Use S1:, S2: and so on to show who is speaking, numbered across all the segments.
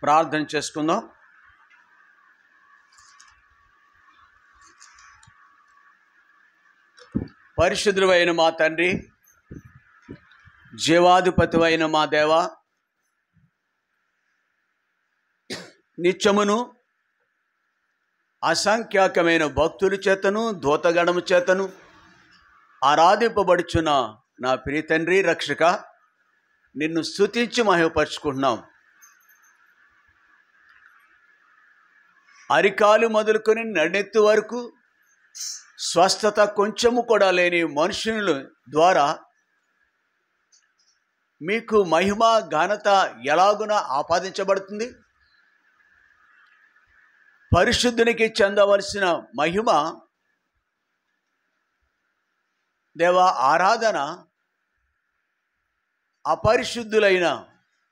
S1: ప్రార్థన చేసుకుందాం. పరిశుద్ధుడైన మా తండ్రి, జీవాధిపతివైన మా దేవ, నిత్యమును అసంఖ్యాకమైన భక్తుల చేతను దూతగణము చేతను ఆరాధింపబడుచున్న నా ప్రియ తండ్రి, రక్షక, నిన్ను స్తుతించి మహిమపరుచుకుంటున్నాం. అరికాలు మొదలుకొని నడెత్తు వరకు స్వస్థత కొంచెము కూడా లేని మనుషుల ద్వారా మీకు మహిమ ఘనత ఎలాగున ఆపాదించబడుతుంది? పరిశుద్ధునికి చెందవలసిన మహిమ, దేవా, ఆరాధన అపరిశుద్ధులైన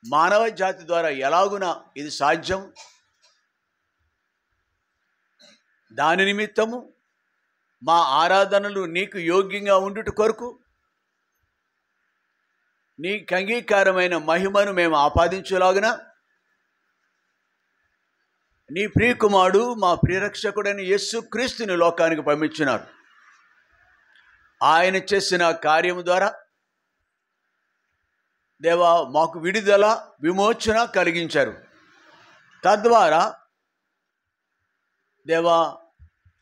S1: మానవ జాతి ద్వారా ఎలాగున ఇది సాధ్యం? దాని నిమిత్తము మా ఆరాధనలు నీకు యోగ్యంగా ఉండుట కొరకు నీకు అంగీకారమైన మహిమను మేము ఆపాదించులాగున నీ ప్రియకుమారుడు, మా ప్రియరక్షకుడైన యేసుక్రీస్తుని లోకానికి పంపించినారు. ఆయన చేసిన కార్యము ద్వారా దేవా మాకు విడుదల, విమోచన కలిగించారు. తద్వారా దేవా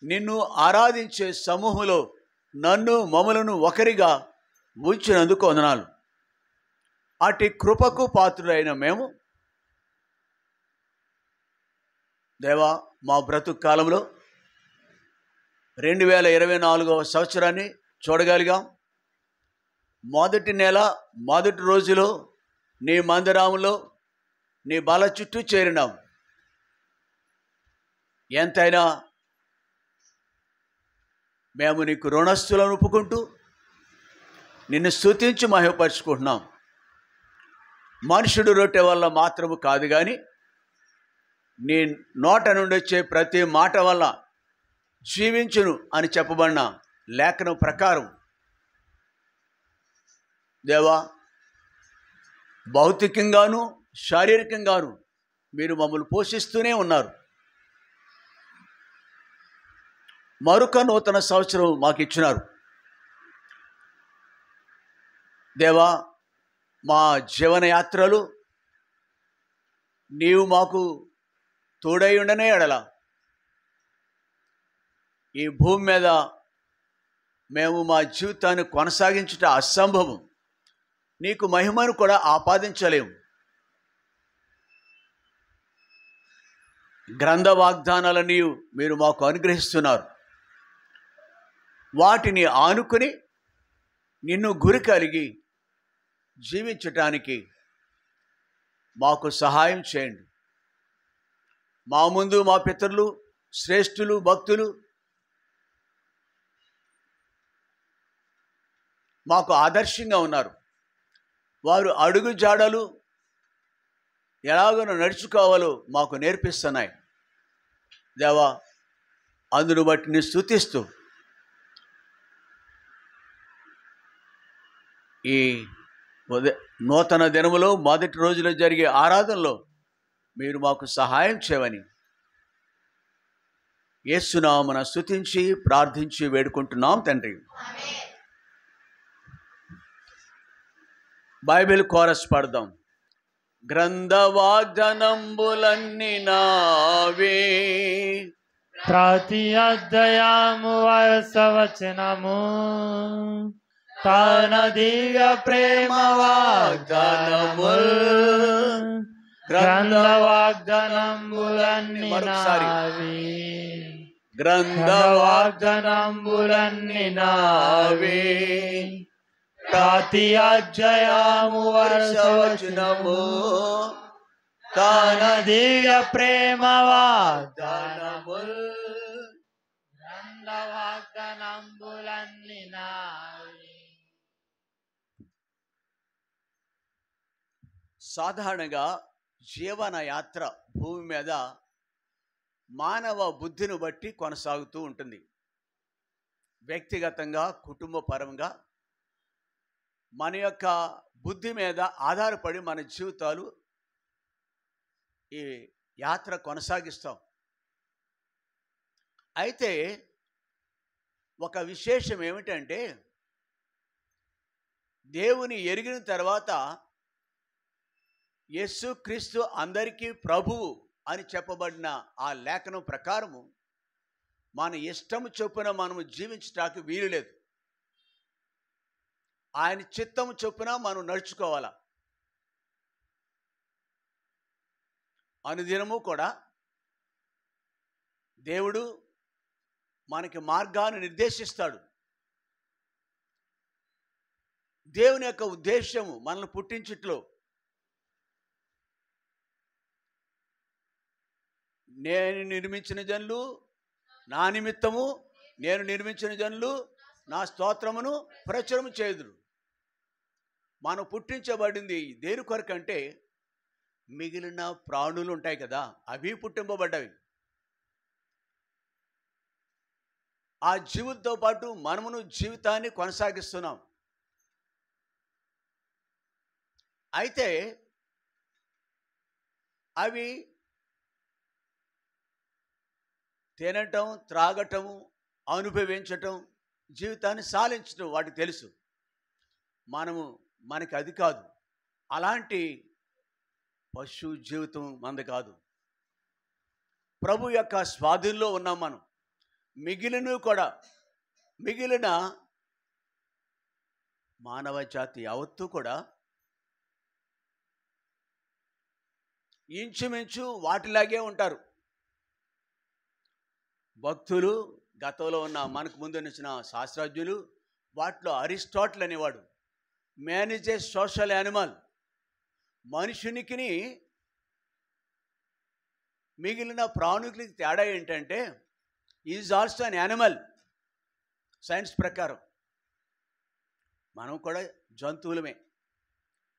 S1: నిన్ను ఆరాధించే సమూహంలో నన్ను, మమ్మలను ఒకరిగా ఉంచినందుకు వందనాలు. అటు కృపకు పాత్రులైన మేము దేవా మా బ్రతుకు కాలంలో 2024వ సంవత్సరాన్ని చూడగలిగాం. మొదటి నెల మొదటి రోజులో నీ మందిరములో నీ బల చుట్టూ చేరినాం. ఎంతైనా మేము నీకు రుణస్థులను ఒప్పుకుంటూ నిన్ను స్తుతించి మహిమపరుచుకుంటున్నాం. మనుషుడు రొట్టె వల్ల మాత్రము కాదు, కానీ నీ నోట నుండి వచ్చే ప్రతి మాట వల్ల జీవించును అని చెప్పబడిన లేఖనం ప్రకారం దేవా భౌతికంగాను శారీరకంగాను మీరు మమ్మల్ని పోషిస్తూనే ఉన్నారు. మరొక నూతన సంవత్సరం మాకు ఇచ్చినారు. దేవా మా జీవన యాత్రలు నీవు మాకు తోడై ఉండనే ఎడల ఈ భూమి మీద మేము మా జీవితాన్ని కొనసాగించుట అసంభవం. నీకు మహిమను కూడా ఆపాదించలేము. గ్రంథ వాగ్దానాలని మీరు మాకు అనుగ్రహిస్తున్నారు. వాటిని ఆనుకుని నిన్ను గురి కలిగి జీవించటానికి మాకు సహాయం చేయండి. మా ముందు మా పితరులు, శ్రేష్ఠులు, భక్తులు మాకు ఆదర్శంగా ఉన్నారు. వారు అడుగు జాడలు ఎలాగో నడుచుకోవాలో మాకు నేర్పిస్తున్నాయి. దేవా అందును బట్టి నీ స్తుతిస్తూ ఈ నూతన దినములో మొదటి రోజులో జరిగే ఆరాధనలో మీరు మాకు సహాయం చేయమని యేసునామమున స్తుతించి ప్రార్థించి వేడుకుంటున్నాం తండ్రి. బైబిల్ కోరస్ పాడదాం. గ్రంథ వాగ్దానంబులన్నీ నావే,
S2: ప్రతి అధ్యాయము వరుస వచనము తన దివ్య ప్రేమ వాగ్దానముల్. గ్రంథ వాగ్దానంబులన్నీ నావే,
S1: గ్రంథ
S2: వాగ్దానంబులన్నీ నావే, ప్రతి అధ్యాయము వరుస వచనము తన దివ్య ప్రేమ వాగ్దానముల్. గ్రంథ వాగ్దానంబులన్నీ నావే.
S1: సాధారణంగా జీవన యాత్ర భూమి మీద మానవ బుద్ధిని బట్టి కొనసాగుతూ ఉంటుంది. వ్యక్తిగతంగా కుటుంబ పరంగా మన యొక్క బుద్ధి మీద ఆధారపడి మన జీవితాలు ఈ యాత్ర కొనసాగిస్తాం. అయితే ఒక విశేషం ఏమిటంటే, దేవుని ఎరిగిన తర్వాత యేసుక్రీస్తు అందరికీ ప్రభువు అని చెప్పబడిన ఆ లేఖనం ప్రకారము మన ఇష్టము చొప్పున మనము జీవించటానికి వీలు లేదు. ఆయన చిత్తము చొప్పున మనం నడుచుకోవాలా. అనుదినము కూడా దేవుడు మనకి మార్గాన్ని నిర్దేశిస్తాడు. దేవుని యొక్క ఉద్దేశము మనల్ని పుట్టించుట్లో నేను నిర్మించిన జనులు నా నిమిత్తము, నేను నిర్మించిన జనులు నా స్తోత్రమును ప్రచురము చేయుదురు. మనం పుట్టించబడింది దేని కొరకంటే, మిగిలిన ప్రాణులు ఉంటాయి కదా, అవి పుట్టింపబడ్డవి. ఆ జీవితంతో పాటు మనమును జీవితాన్ని కొనసాగిస్తున్నాం. అయితే అవి తినటం, త్రాగటము, అనుభవించటం, జీవితాన్ని సాలించటం వాటికి తెలుసు. మనకి అది కాదు. అలాంటి పశు జీవితం మనది కాదు. ప్రభు యొక్క స్వాధీనంలో ఉన్నాం మనం. మిగిలిన మానవ జాతి యావత్తు కూడా ఇంచుమించు వాటిలాగే ఉంటారు. భక్తులు, గతంలో ఉన్న మనకు ముందు నిలిచిన శాస్త్రజ్ఞులు, వాటిలో అరిస్టాటిల్ అనేవాడు man is a social animal. మనుషునికి మిగిలిన ప్రాణులకి తేడా ఏంటంటే, is also an animal. Science ప్రకారం మనం కూడా జంతువులమే.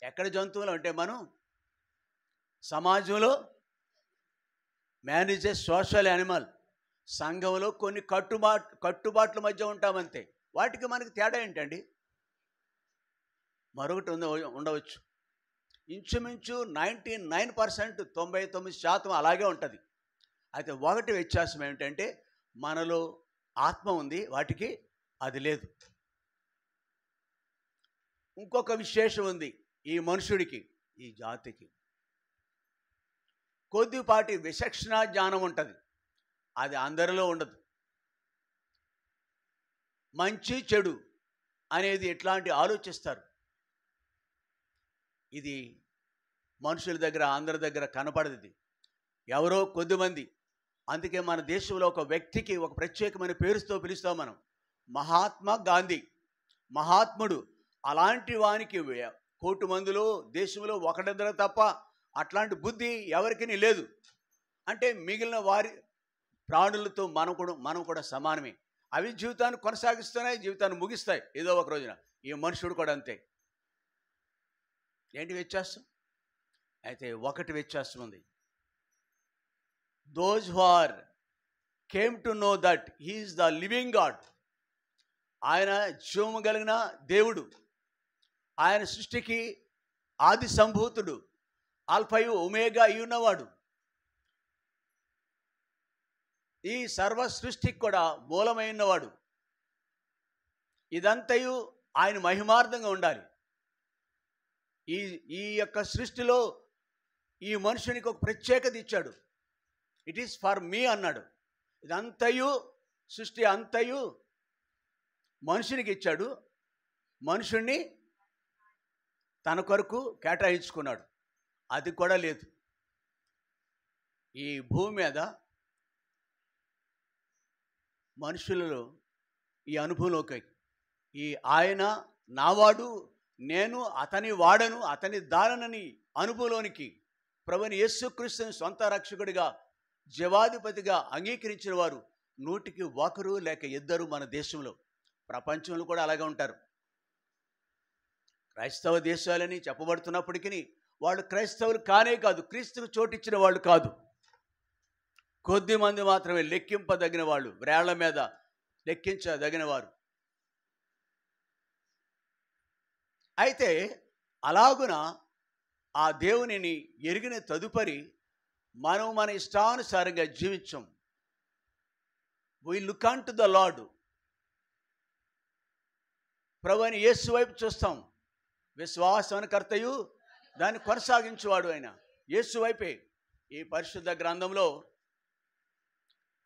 S1: ఎక్కడ జంతువులు అంటే, మనం సమాజంలో man is a social animal. సంఘంలో కొన్ని కట్టుబాట్ల మధ్య ఉంటామంతే. వాటికి మనకి తేడా ఏంటండి? మరొకటి ఉండవచ్చు. ఇంచుమించు 99%, 99% అలాగే ఉంటుంది. అయితే ఒకటి వ్యత్యాసం ఏమిటంటే, మనలో ఆత్మ ఉంది, వాటికి అది లేదు. ఇంకొక విశేషం ఉంది ఈ మనుషుడికి, ఈ జాతికి. కొద్దిపాటి విచక్షణ జ్ఞానం ఉంటుంది, అది అందరిలో ఉండదు. మంచి చెడు అనేది ఎట్లాంటి ఆలోచిస్తారు, ఇది మనుషుల దగ్గర, అందరి దగ్గర కనపడదు. ఇది ఎవరో కొద్దిమంది. అందుకే మన దేశంలో ఒక వ్యక్తికి ఒక ప్రత్యేకమైన పేరుతో పిలుస్తాం మనం, మహాత్మా గాంధీ. మహాత్ముడు. అలాంటి వానికి కోటి మందిలో దేశంలో ఒకటిద్దరు తప్ప అట్లాంటి బుద్ధి ఎవరికి లేదు. అంటే మిగిలిన వారి ప్రాణులతో మనం కూడా సమానమే. అవి జీవితాన్ని కొనసాగిస్తున్నాయి, జీవితాన్ని ముగిస్తాయి ఏదో ఒక రోజున. ఈ మనుషుడు కూడా అంతే. ఏంటి వ్యత్యాసం? అయితే ఒకటి వ్యత్యాసం ఉంది. Those who are came to know that he is the living God. ఆయన జీవము కలిగిన దేవుడు. ఆయన సృష్టికి ఆది సంభూతుడు, ఆల్ఫాయు ఒమేగా అయి ఉన్నవాడు. ఈ సర్వ సృష్టికి కూడా మూలమైనవాడు. ఇదంతయు ఆయన మహిమార్థంగా ఉండాలి. ఈ యొక్క సృష్టిలో ఈ మనుషునికి ఒక ప్రత్యేకత ఇచ్చాడు. ఇట్ ఈస్ ఫర్ మీ అన్నాడు. ఇదంతయు, సృష్టి అంతయు మనుషునికి ఇచ్చాడు. మనుషుణ్ణి తన కొరకు కేటాయించుకున్నాడు. అది కూడా లేదు. ఈ భూమి మీద మనుషులలో ఈ అనుభవంలోకి ఈ ఆయన నావాడు, నేను అతని వాడను, అతని దానని అనుభవంలోనికి ప్రభువైన యేసుక్రీస్తుని సొంత రక్షకుడిగా, జీవాధిపతిగా అంగీకరించిన వారు 100కి 1 లేక 2 మన దేశంలో. ప్రపంచంలో కూడా అలాగే ఉంటారు. క్రైస్తవ దేశాలని చెప్పబడుతున్నప్పటికీ వాళ్ళు క్రైస్తవులు కానే కాదు, క్రీస్తుకు చోటిచ్చిన వాళ్ళు కాదు. కొద్ది మంది మాత్రమే, లెక్కింపదగిన వాళ్ళు, వేళ్ల మీద లెక్కించదగిన వారు. అయితే అలాగున ఆ దేవునిని ఎరిగిన తదుపరి మనం మన ఇష్టానుసారంగా జీవించం. We look unto the Lord. ప్రభువైన యేసు వైపు చూస్తాం. విశ్వాసకర్తయు దాన్ని కొనసాగించేవాడు ఆయన యేసు వైపే. ఈ పరిశుద్ధ గ్రంథంలో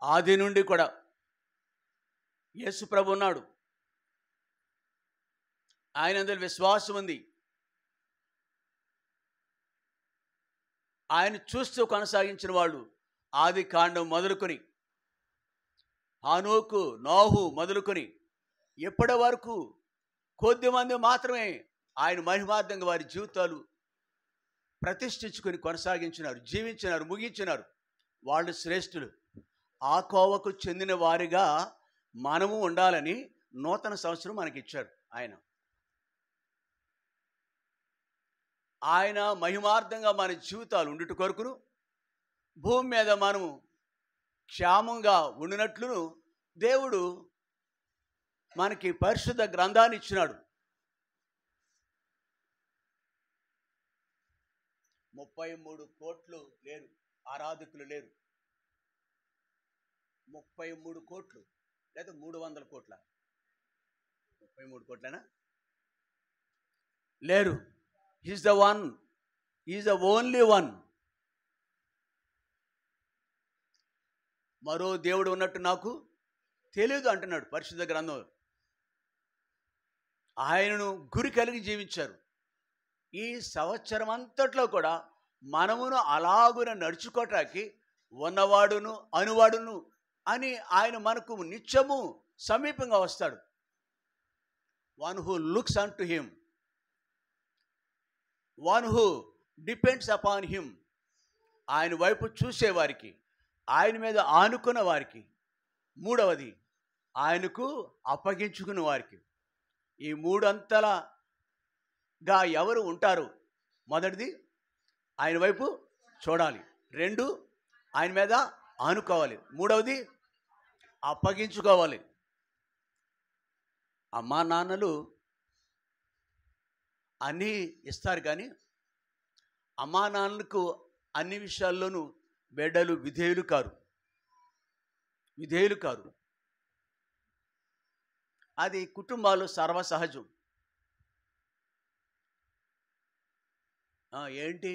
S1: ఆది నుండి కూడా యేసు ప్రభు ఉన్నాడు. ఆయన అందులో విశ్వాసం ఉంది. ఆయన చూస్తూ కొనసాగించిన వాళ్ళు ఆది కాండం మొదలుకొని హానోకు నోహు మొదలుకొని ఎప్పటి వరకు కొద్దిమంది మాత్రమే ఆయన మహిమార్థంగా వారి జీవితాలు ప్రతిష్ఠించుకొని కొనసాగించినారు, జీవించినారు, ముగించినారు. వాళ్ళు శ్రేష్ఠులు. ఆ కోవకు చెందిన వారిగా మనము ఉండాలని నూతన సంవత్సరం మనకి ఇచ్చాడు ఆయన మహిమార్థంగా మన జీవితాలు ఉండుట కొరకును, భూమి మీద మనము క్షేమంగా ఉండినట్లును దేవుడు మనకి పరిశుద్ధ గ్రంథాన్ని ఇచ్చినాడు. 33 కోట్లు లేరు, ఆరాధకులు లేరు. 33 కోట్లు లేదా 300 కోట్ల 33 కోట్లనా లేరు. Is the one, is the only one. మరో దేవుడు ఉన్నట్టు నాకు తెలియదు అంటున్నాడు పరిశుద్ధ గ్రంథం. ఆయనను గురి కలిగి జీవించారు. ఈ సంవత్సరం అంతట్లో కూడా మనమును అలాగున నడుచుకోవటానికి ఉన్నవాడును అనువాడును అని ఆయన మనకు నిత్యము సమీపంగా వస్తాడు. One who looks an to him, one who depends upon him. ఆయన వైపు చూసేవారికి, ఆయన మీద ఆనుకున్న వారికి. మూడవది ఆయనకు అప్పగించుకున్న వారికి. ఈ మూడంతలుగా ఎవరు ఉంటారు? మొదటిది ఆయన వైపు చూడాలి, 2 ఆయన మీద ఆనుకోవాలి, 3వది అప్పగించుకోవాలి. అమ్మా నాన్నలు అన్నీ ఇస్తారు, కానీ అమ్మా నాన్నలకు అన్ని విషయాల్లోనూ బిడ్డలు విధేయులు కారు. అది కుటుంబాలు సర్వసహజం. ఏంటి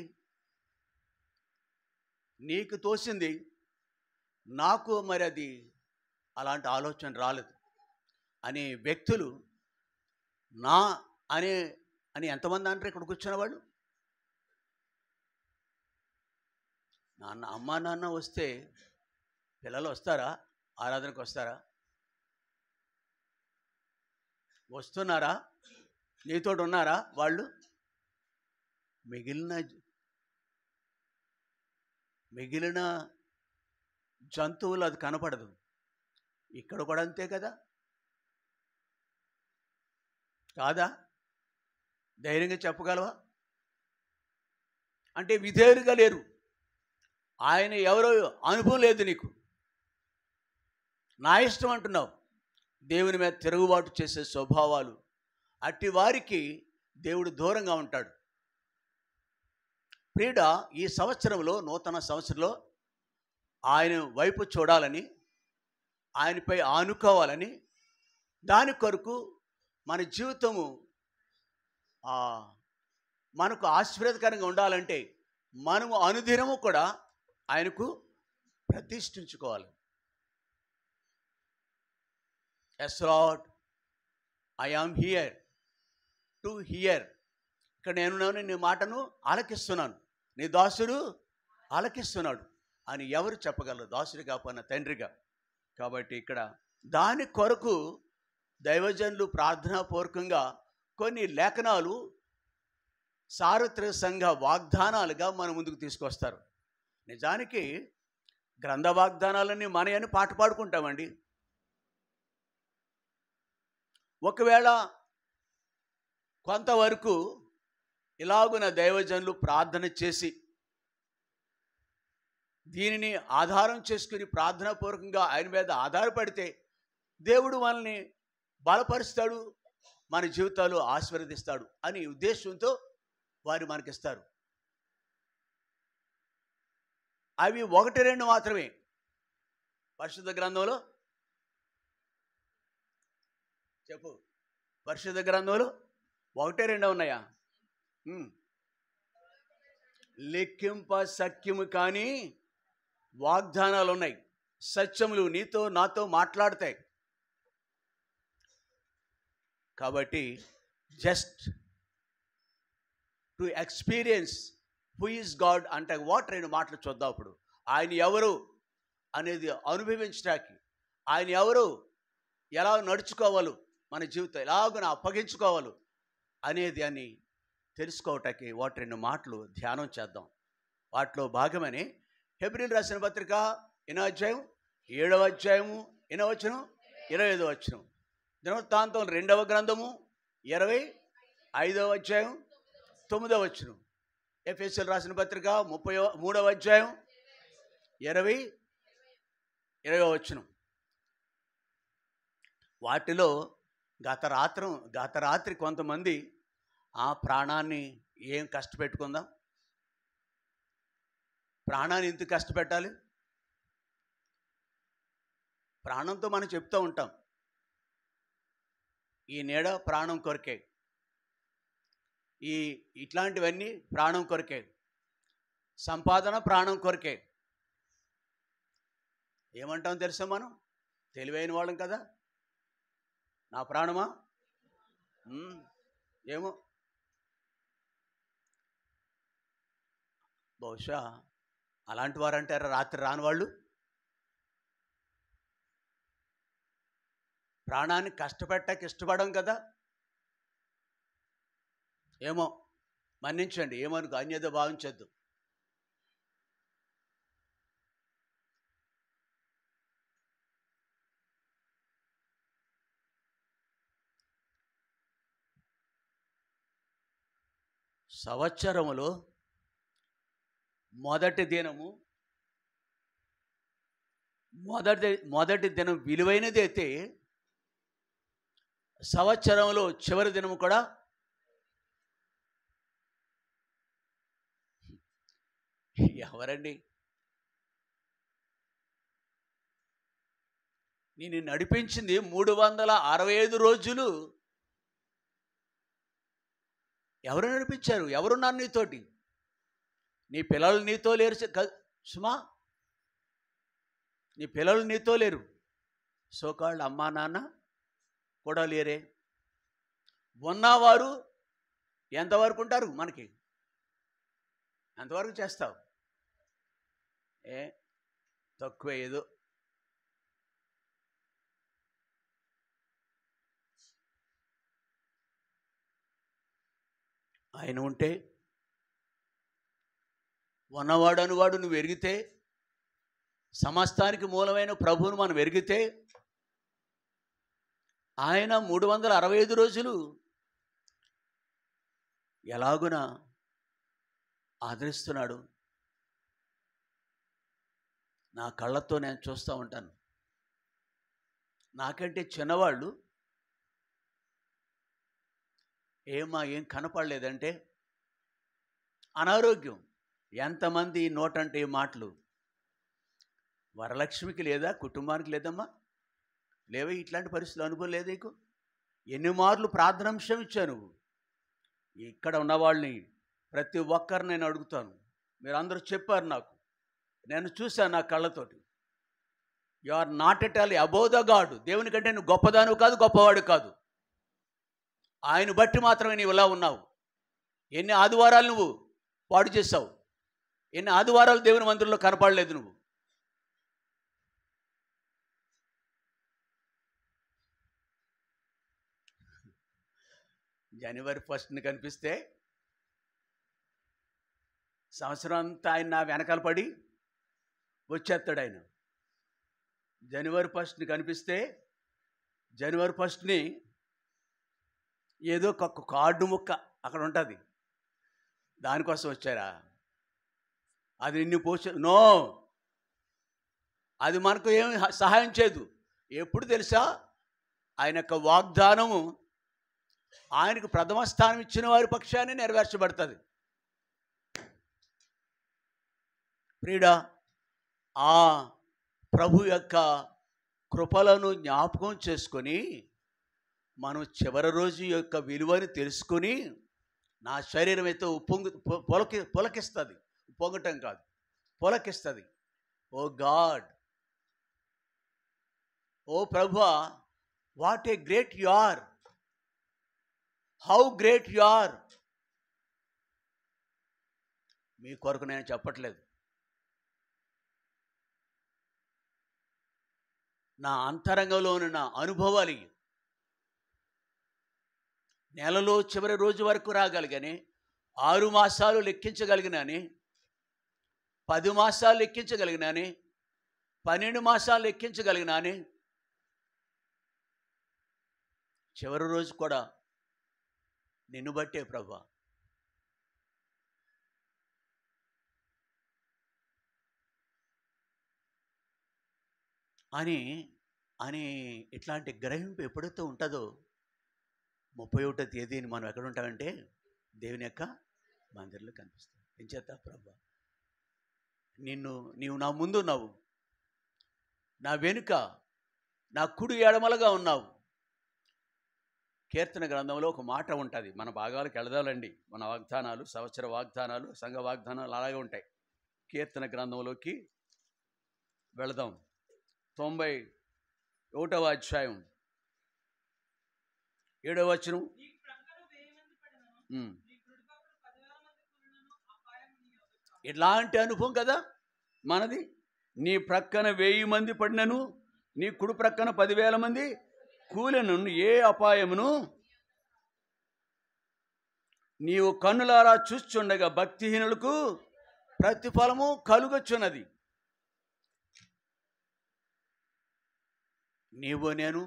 S1: నీకు తోసింది నాకు మరి అది అలాంటి ఆలోచన రాలేదు అనే వ్యక్తులు నా అని ఎంతమంది అంటారు ఇక్కడ కూర్చున్న వాళ్ళు? అమ్మా నాన్న వస్తే పిల్లలు వస్తారా? ఆరాధనకు వస్తారా? వస్తున్నారా? నీతోటి ఉన్నారా వాళ్ళు? మిగిలిన జంతువులు అది కనపడదు. ఇక్కడ కూడా అంతే కదా, కాదా? ధైర్యంగా చెప్పగలవా? అంటే విధేయులుగా లేరు. ఆయన ఎవరో అనుభవం లేదు నీకు. నా ఇష్టం అంటున్నావు. దేవుని మీద తిరుగుబాటు చేసే స్వభావాలు, అట్టి వారికి దేవుడు దూరంగా ఉంటాడు. ప్రియుడా, ఈ సంవత్సరంలో, నూతన సంవత్సరంలో ఆయన వైపు చూడాలని, ఆయనపై ఆనుకోవాలని, దాని కొరకు మన జీవితము మనకు ఆశీర్వాదకరంగా ఉండాలంటే మనము అనుదినము కూడా ఆయనకు ప్రతిష్ఠించుకోవాలి. Yes Lord, I am here to hear. ఇక్కడ నేనున్నాను, నీ మాటను ఆలకిస్తున్నాను, నీ దాసుడు ఆలకిస్తున్నాడు అని ఎవరు చెప్పగలరు? దాసుడు కాకపోయినా తండ్రిగా. కాబట్టి ఇక్కడ దాని కొరకు దైవజనులు ప్రార్థనాపూర్వకంగా కొన్ని లేఖనాలు సార్వత్రిక సంఘ వాగ్దానాలుగా మన ముందుకు తీసుకొస్తారు. నిజానికి గ్రంథ వాగ్దానాలన్నీ మనయని పాట పాడుకుంటామండి. ఒకవేళ కొంతవరకు ఇలాగున దైవజనులు ప్రార్థన చేసి దీనిని ఆధారం చేసుకుని ప్రార్థనాపూర్వకంగా ఆయన మీద ఆధారపడితే దేవుడు మనల్ని బలపరుస్తాడు, మన జీవితాలు ఆశీర్వదిస్తాడు అని ఉద్దేశంతో వారు మనకిస్తారు. అవి 1-2 మాత్రమే పరిశుద్ధ గ్రంథంలో. చెప్పు, పరిశుద్ధ గ్రంథంలో 1-2 ఉన్నాయా? లెక్కింప సఖ్యము కానీ వాగ్దానాలు ఉన్నాయి. సత్యములు నీతో నాతో మాట్లాడతాయి. కాబట్టి just to experience who is God అంటే 2 మాటలు చూద్దాం. అప్పుడు ఆయన ఎవరు అనేది అనుభవించడానికి, ఆయన ఎవరు, ఎలా నడుచుకోవాలి, మన జీవితం ఎలాగ అప్పగించుకోవాలి అనేది అని తెలుసుకోవటానికి 2 మాటలు ధ్యానం చేద్దాం. వాటిలో భాగమని హెబ్రీయులకు రాసిన పత్రిక 8వ అధ్యాయం 7వ అధ్యాయము 8వ వచనం 25వ వచనం, దినవృత్తాంతం 2వ గ్రంథము 25వ అధ్యాయం 9వ వచనం, ఎఫెసీయులకు రాసిన పత్రిక 33వ అధ్యాయం 20వ వచనం. వాటిలో గత రాత్రి కొంతమంది ఆ ప్రాణాన్ని ఏం కష్టపెట్టుకుందాం, ప్రాణాన్ని ఎందుకు కష్టపెట్టాలి, ప్రాణంతో మనం చెప్తూ ఉంటాం, ఈ నీడ ప్రాణం కొరకే, ఇట్లాంటివన్నీ ప్రాణం కొరకే, సంపాదన ప్రాణం కొరకే. ఏమంటాం తెలుసా, మనం తెలివైన వాళ్ళం కదా. నా ప్రాణమా ఏమో, బహుశా అలాంటి వారు అంటారా రాత్రి రాని వాళ్ళు? ప్రాణాన్ని కష్టపెట్టక ఇష్టపడం కదా. ఏమో, మన్నించండి, ఏమనుకో, అన్యత భావించద్దు. సంవత్సరములో మొదటి దినం విలువైనది అయితే సంవత్సరంలో చివరి దినము కూడా ఎవరండి? నేను నడిపించింది 365 రోజులు. ఎవరు నడిపించారు? ఎవరున్నారు నీతోటి? నీ పిల్లలు నీతో లేరు సుమా, నీ పిల్లలు నీతో లేరు. సోకాళ్ళు అమ్మా నాన్న కూడా లేరే. ఉన్నవారు ఎంతవరకు ఉంటారు? మనకి ఎంతవరకు చేస్తావు? తక్కువ ఏదో. ఆయన ఉంటే, ఉన్నవాడు అనువాడు నువ్వు ఎరిగితే, సమస్తానికి మూలమైన ప్రభువును మనం ఎరిగితే, ఆయన 365 రోజులు ఎలాగున ఆదరిస్తున్నాడు. నా కళ్ళతో నేను చూస్తూ ఉంటాను. నాకంటే చిన్నవాళ్ళు ఏం కనపడలేదంటే అనారోగ్యం. ఎంతమంది నోటంటే మాటలు. వరలక్ష్మికి లేదా, కుటుంబానికి లేదమ్మా? లేవే ఇట్లాంటి పరిస్థితులు అనుభవం లేదు నీకు? ఎన్ని మార్లు ప్రార్థనాంశం ఇచ్చా నువ్వు? ఇక్కడ ఉన్న వాళ్ళని ప్రతి ఒక్కరిని నేను అడుగుతాను. మీరు అందరూ చెప్పారు నాకు, నేను చూశాను నా కళ్ళతోటి. You are not at all above the God. దేవుని కంటే నువ్వు గొప్పదానివి కాదు, గొప్పవాడు కాదు. ఆయన బట్టి మాత్రమే నీవు ఇలా ఉన్నావు. ఎన్ని ఆదివారాలు నువ్వు పాడు చేసావు? ఎన్ని ఆదివారాలు దేవుని మందిరంలో కనపడలేదు నువ్వు? జనవరి 1 కనిపిస్తే సంవత్సరం అంతా ఆయన నా వెనకాల పడి వచ్చేస్తాడు ఆయన. జనవరి 1 కనిపిస్తే జనవరి 1 ఏదో ఒక కార్డు ముక్క అక్కడ ఉంటుంది, దానికోసం వచ్చారా? అది నిన్ను నో, అది మనకు ఏమి సహాయం చేయదు. ఎప్పుడు తెలుసా? ఆయన యొక్క వాగ్దానము ఆయనకు ప్రథమ స్థానం ఇచ్చిన వారి పక్షాన్ని నెరవేర్చబడుతుంది. ప్రియుడా, ఆ ప్రభు యొక్క కృపలను జ్ఞాపకం చేసుకొని మనం చివరి రోజు యొక్క విలువని తెలుసుకొని నా శరీరం అయితే పులకిస్తుంది. పొంగటం కాదు, పులకిస్తుంది. ఓ గాడ్, ఓ ప్రభువా, what a great you are, how great you are. మీ కొరకు నేను చెప్పట్లేదు, నా అంతరంగంలో ఉన్న అనుభవాలు. నెలలో చివరి రోజు వరకు రాగలిగాని, 6 మాసాలు లెక్కించగలిగినాని, 10 మాసాలు లెక్కించగలిగినాని, 12 మాసాలు లెక్కించగలిగినాని, చివరి రోజు కూడా నిన్ను బట్టే ప్రభువా. అని ఇట్లాంటి గ్రహింపు ఎప్పుడైతే ఉంటుందో 31వ తేదీని మనం ఎక్కడ ఉంటామంటే దేవుని యొక్క మందిరంలో కనిపిస్తాం. ఏం చేస్తా ప్రభువా, నీవు నా ముందు ఉన్నావు, నా వెనుక నా కుడి ఎడమలుగా ఉన్నావు. కీర్తన గ్రంథంలో ఒక మాట ఉంటుంది, మన భాగాలకు వెళదాలండి. మన వాగ్దానాలు, సంవత్సర వాగ్దానాలు, సంఘ వాగ్దానాలు అలాగే ఉంటాయి. కీర్తన గ్రంథంలోకి వెళదాం. 91వ అధ్యాయం 7వ వచనం. ఇలాంటి అనుభవం కదా మనది. నీ ప్రక్కన 1000 మంది పడినను, నీ కుడి ప్రక్కన 10,000 మంది కూలెను, ఏ అపాయమును నీవు కన్నులారా చూస్తుండగా భక్తిహీనులకు ప్రతిఫలము కలుగొచ్చున్నది. నీవు నేను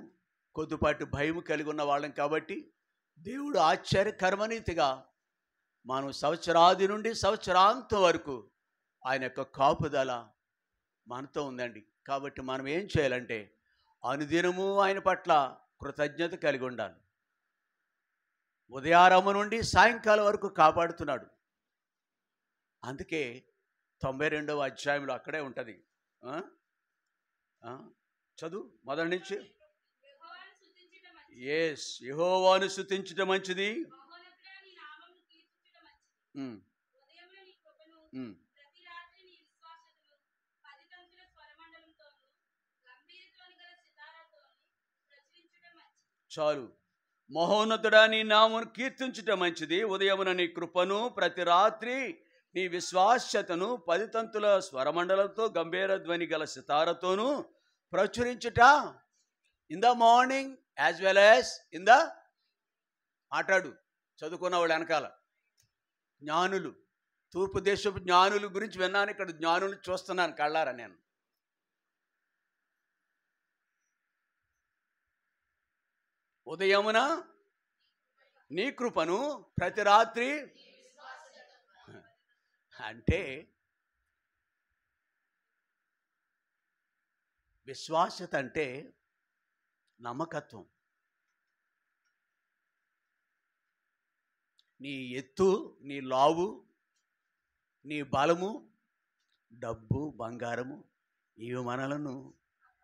S1: కొద్దిపాటి భయం కలిగి ఉన్న వాళ్ళం కాబట్టి దేవుడు ఆశ్చర్యకరమనీతిగా మనం సంవత్సరాది నుండి సంవత్సరాంతం వరకు ఆయన యొక్క కాపుదల మనతో ఉందండి. కాబట్టి మనం ఏం చేయాలంటే అనుదినము ఆయన పట్ల కృతజ్ఞత కలిగి ఉండాలి. ఉదయారమ్మ నుండి సాయంకాలం వరకు కాపాడుతున్నాడు. అందుకే 92వ అధ్యాయంలో అక్కడే ఉంటుంది. చదువు మొదటి నుంచి. ఎస్, యెహోవాను స్తుతించడం మంచిది, చాలు. మహోన్నతుడా నీ నామమును కీర్తించుట మంచిది, ఉదయమున నీ కృపను, ప్రతి రాత్రి నీ విశ్వాస్యతను 10 తంతుల స్వరమండలంతో గంభీర ధ్వని గల సితారతోనూ ప్రచురించుట. In the morning as well as in the, మాట్లాడు చదువుకున్న వాళ్ళు వెనకాల. జ్ఞానులు, తూర్పు దేశపు జ్ఞానుల గురించి విన్నాను, ఇక్కడ జ్ఞానులు చూస్తున్నాను కళ్ళారా నేను. ఉదయమున నీ కృపను, ప్రతి రాత్రి. అంటే విశ్వాసత అంటే నమ్మకత్వం. నీ ఎత్తు, నీ లావు, నీ బలము, డబ్బు, బంగారము ఇవి మనలను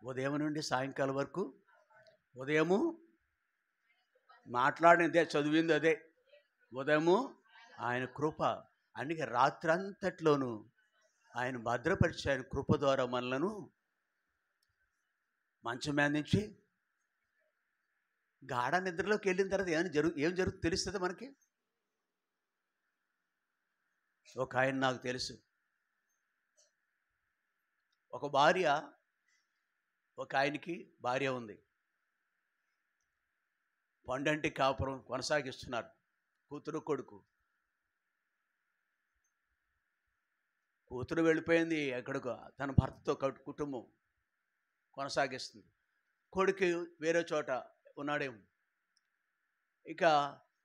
S1: ఉదయం నుండి సాయంకాలం వరకు, ఉదయము మాట్లాడినదే, చదివింది అదే, ఉదయము ఆయన కృప. అందుకే రాత్రంతట్లోనూ ఆయన భద్రపరిచి ఆయన కృప ద్వారా మనలను మంచం మీద నుంచి గాఢ నిద్రలోకి వెళ్ళిన తర్వాత ఏం జరుగుతుంది తెలుస్తుంది మనకి. ఒక ఆయన నాకు తెలుసు, ఒక భార్య, ఒక ఆయనకి భార్య ఉంది. పండంటి కాపురం కొనసాగిస్తున్నారు, కూతురు కొడుకు. కూతురు వెళ్ళిపోయింది ఎక్కడికో, తన భర్తతో కుటుంబం కొనసాగిస్తుంది. కొడుకు వేరే చోట ఉన్నాడేమో. ఇక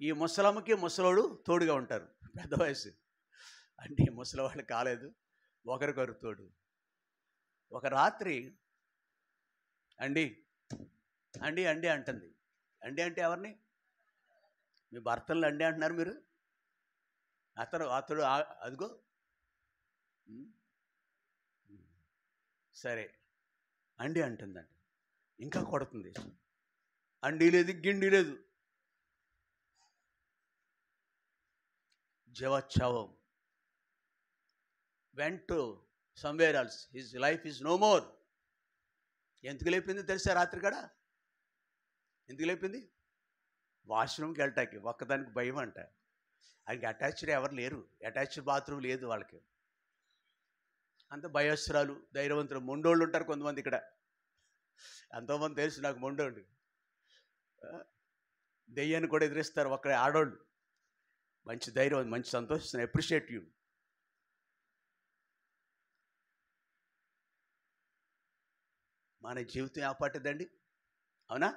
S1: ఈ ముసలమ్మకి ముసలోడు తోడుగా ఉంటారు, పెద్ద వయసు. అంటే ముసలివాళ్ళు కాలేదు, ఒకరికొకరు తోడు. ఒక రాత్రి అండి అండి అండి అంటుంది. అండి అంటే ఎవరిని? మీ భర్తలను అండి అంటున్నారు మీరు. అతడు అదిగో సరే అండి అంటుందండి, ఇంకా కొడుతుంది. అండి లేదు, గిండి లేదు. జీవోత్సవం went to somewhere else. His life is no more. ఎందుకు లేపింది తెలుసా? రాత్రి కాడ ఎందుకు లేపింది? వాష్రూమ్కి వెళ్ళటానికి. ఒక్కదానికి భయం అంట. ఆయనకి అటాచ్డ్ ఎవరు లేరు, అటాచ్డ్ బాత్రూమ్ లేదు వాళ్ళకి. అంత భయస్రాలు, ధైర్యవంతులు, మొండోళ్ళు ఉంటారు కొంతమంది ఇక్కడ. ఎంతోమంది తెలుసు నాకు మొండోళ్ళు. దెయ్యాన్ని కూడా ఎదిరిస్తారు ఒక్క ఆడోళ్ళు. మంచి ధైర్యం, మంచి సంతోషిస్తాను. Appreciate you. మన జీవితం ఏపాటిదండి? అవునా?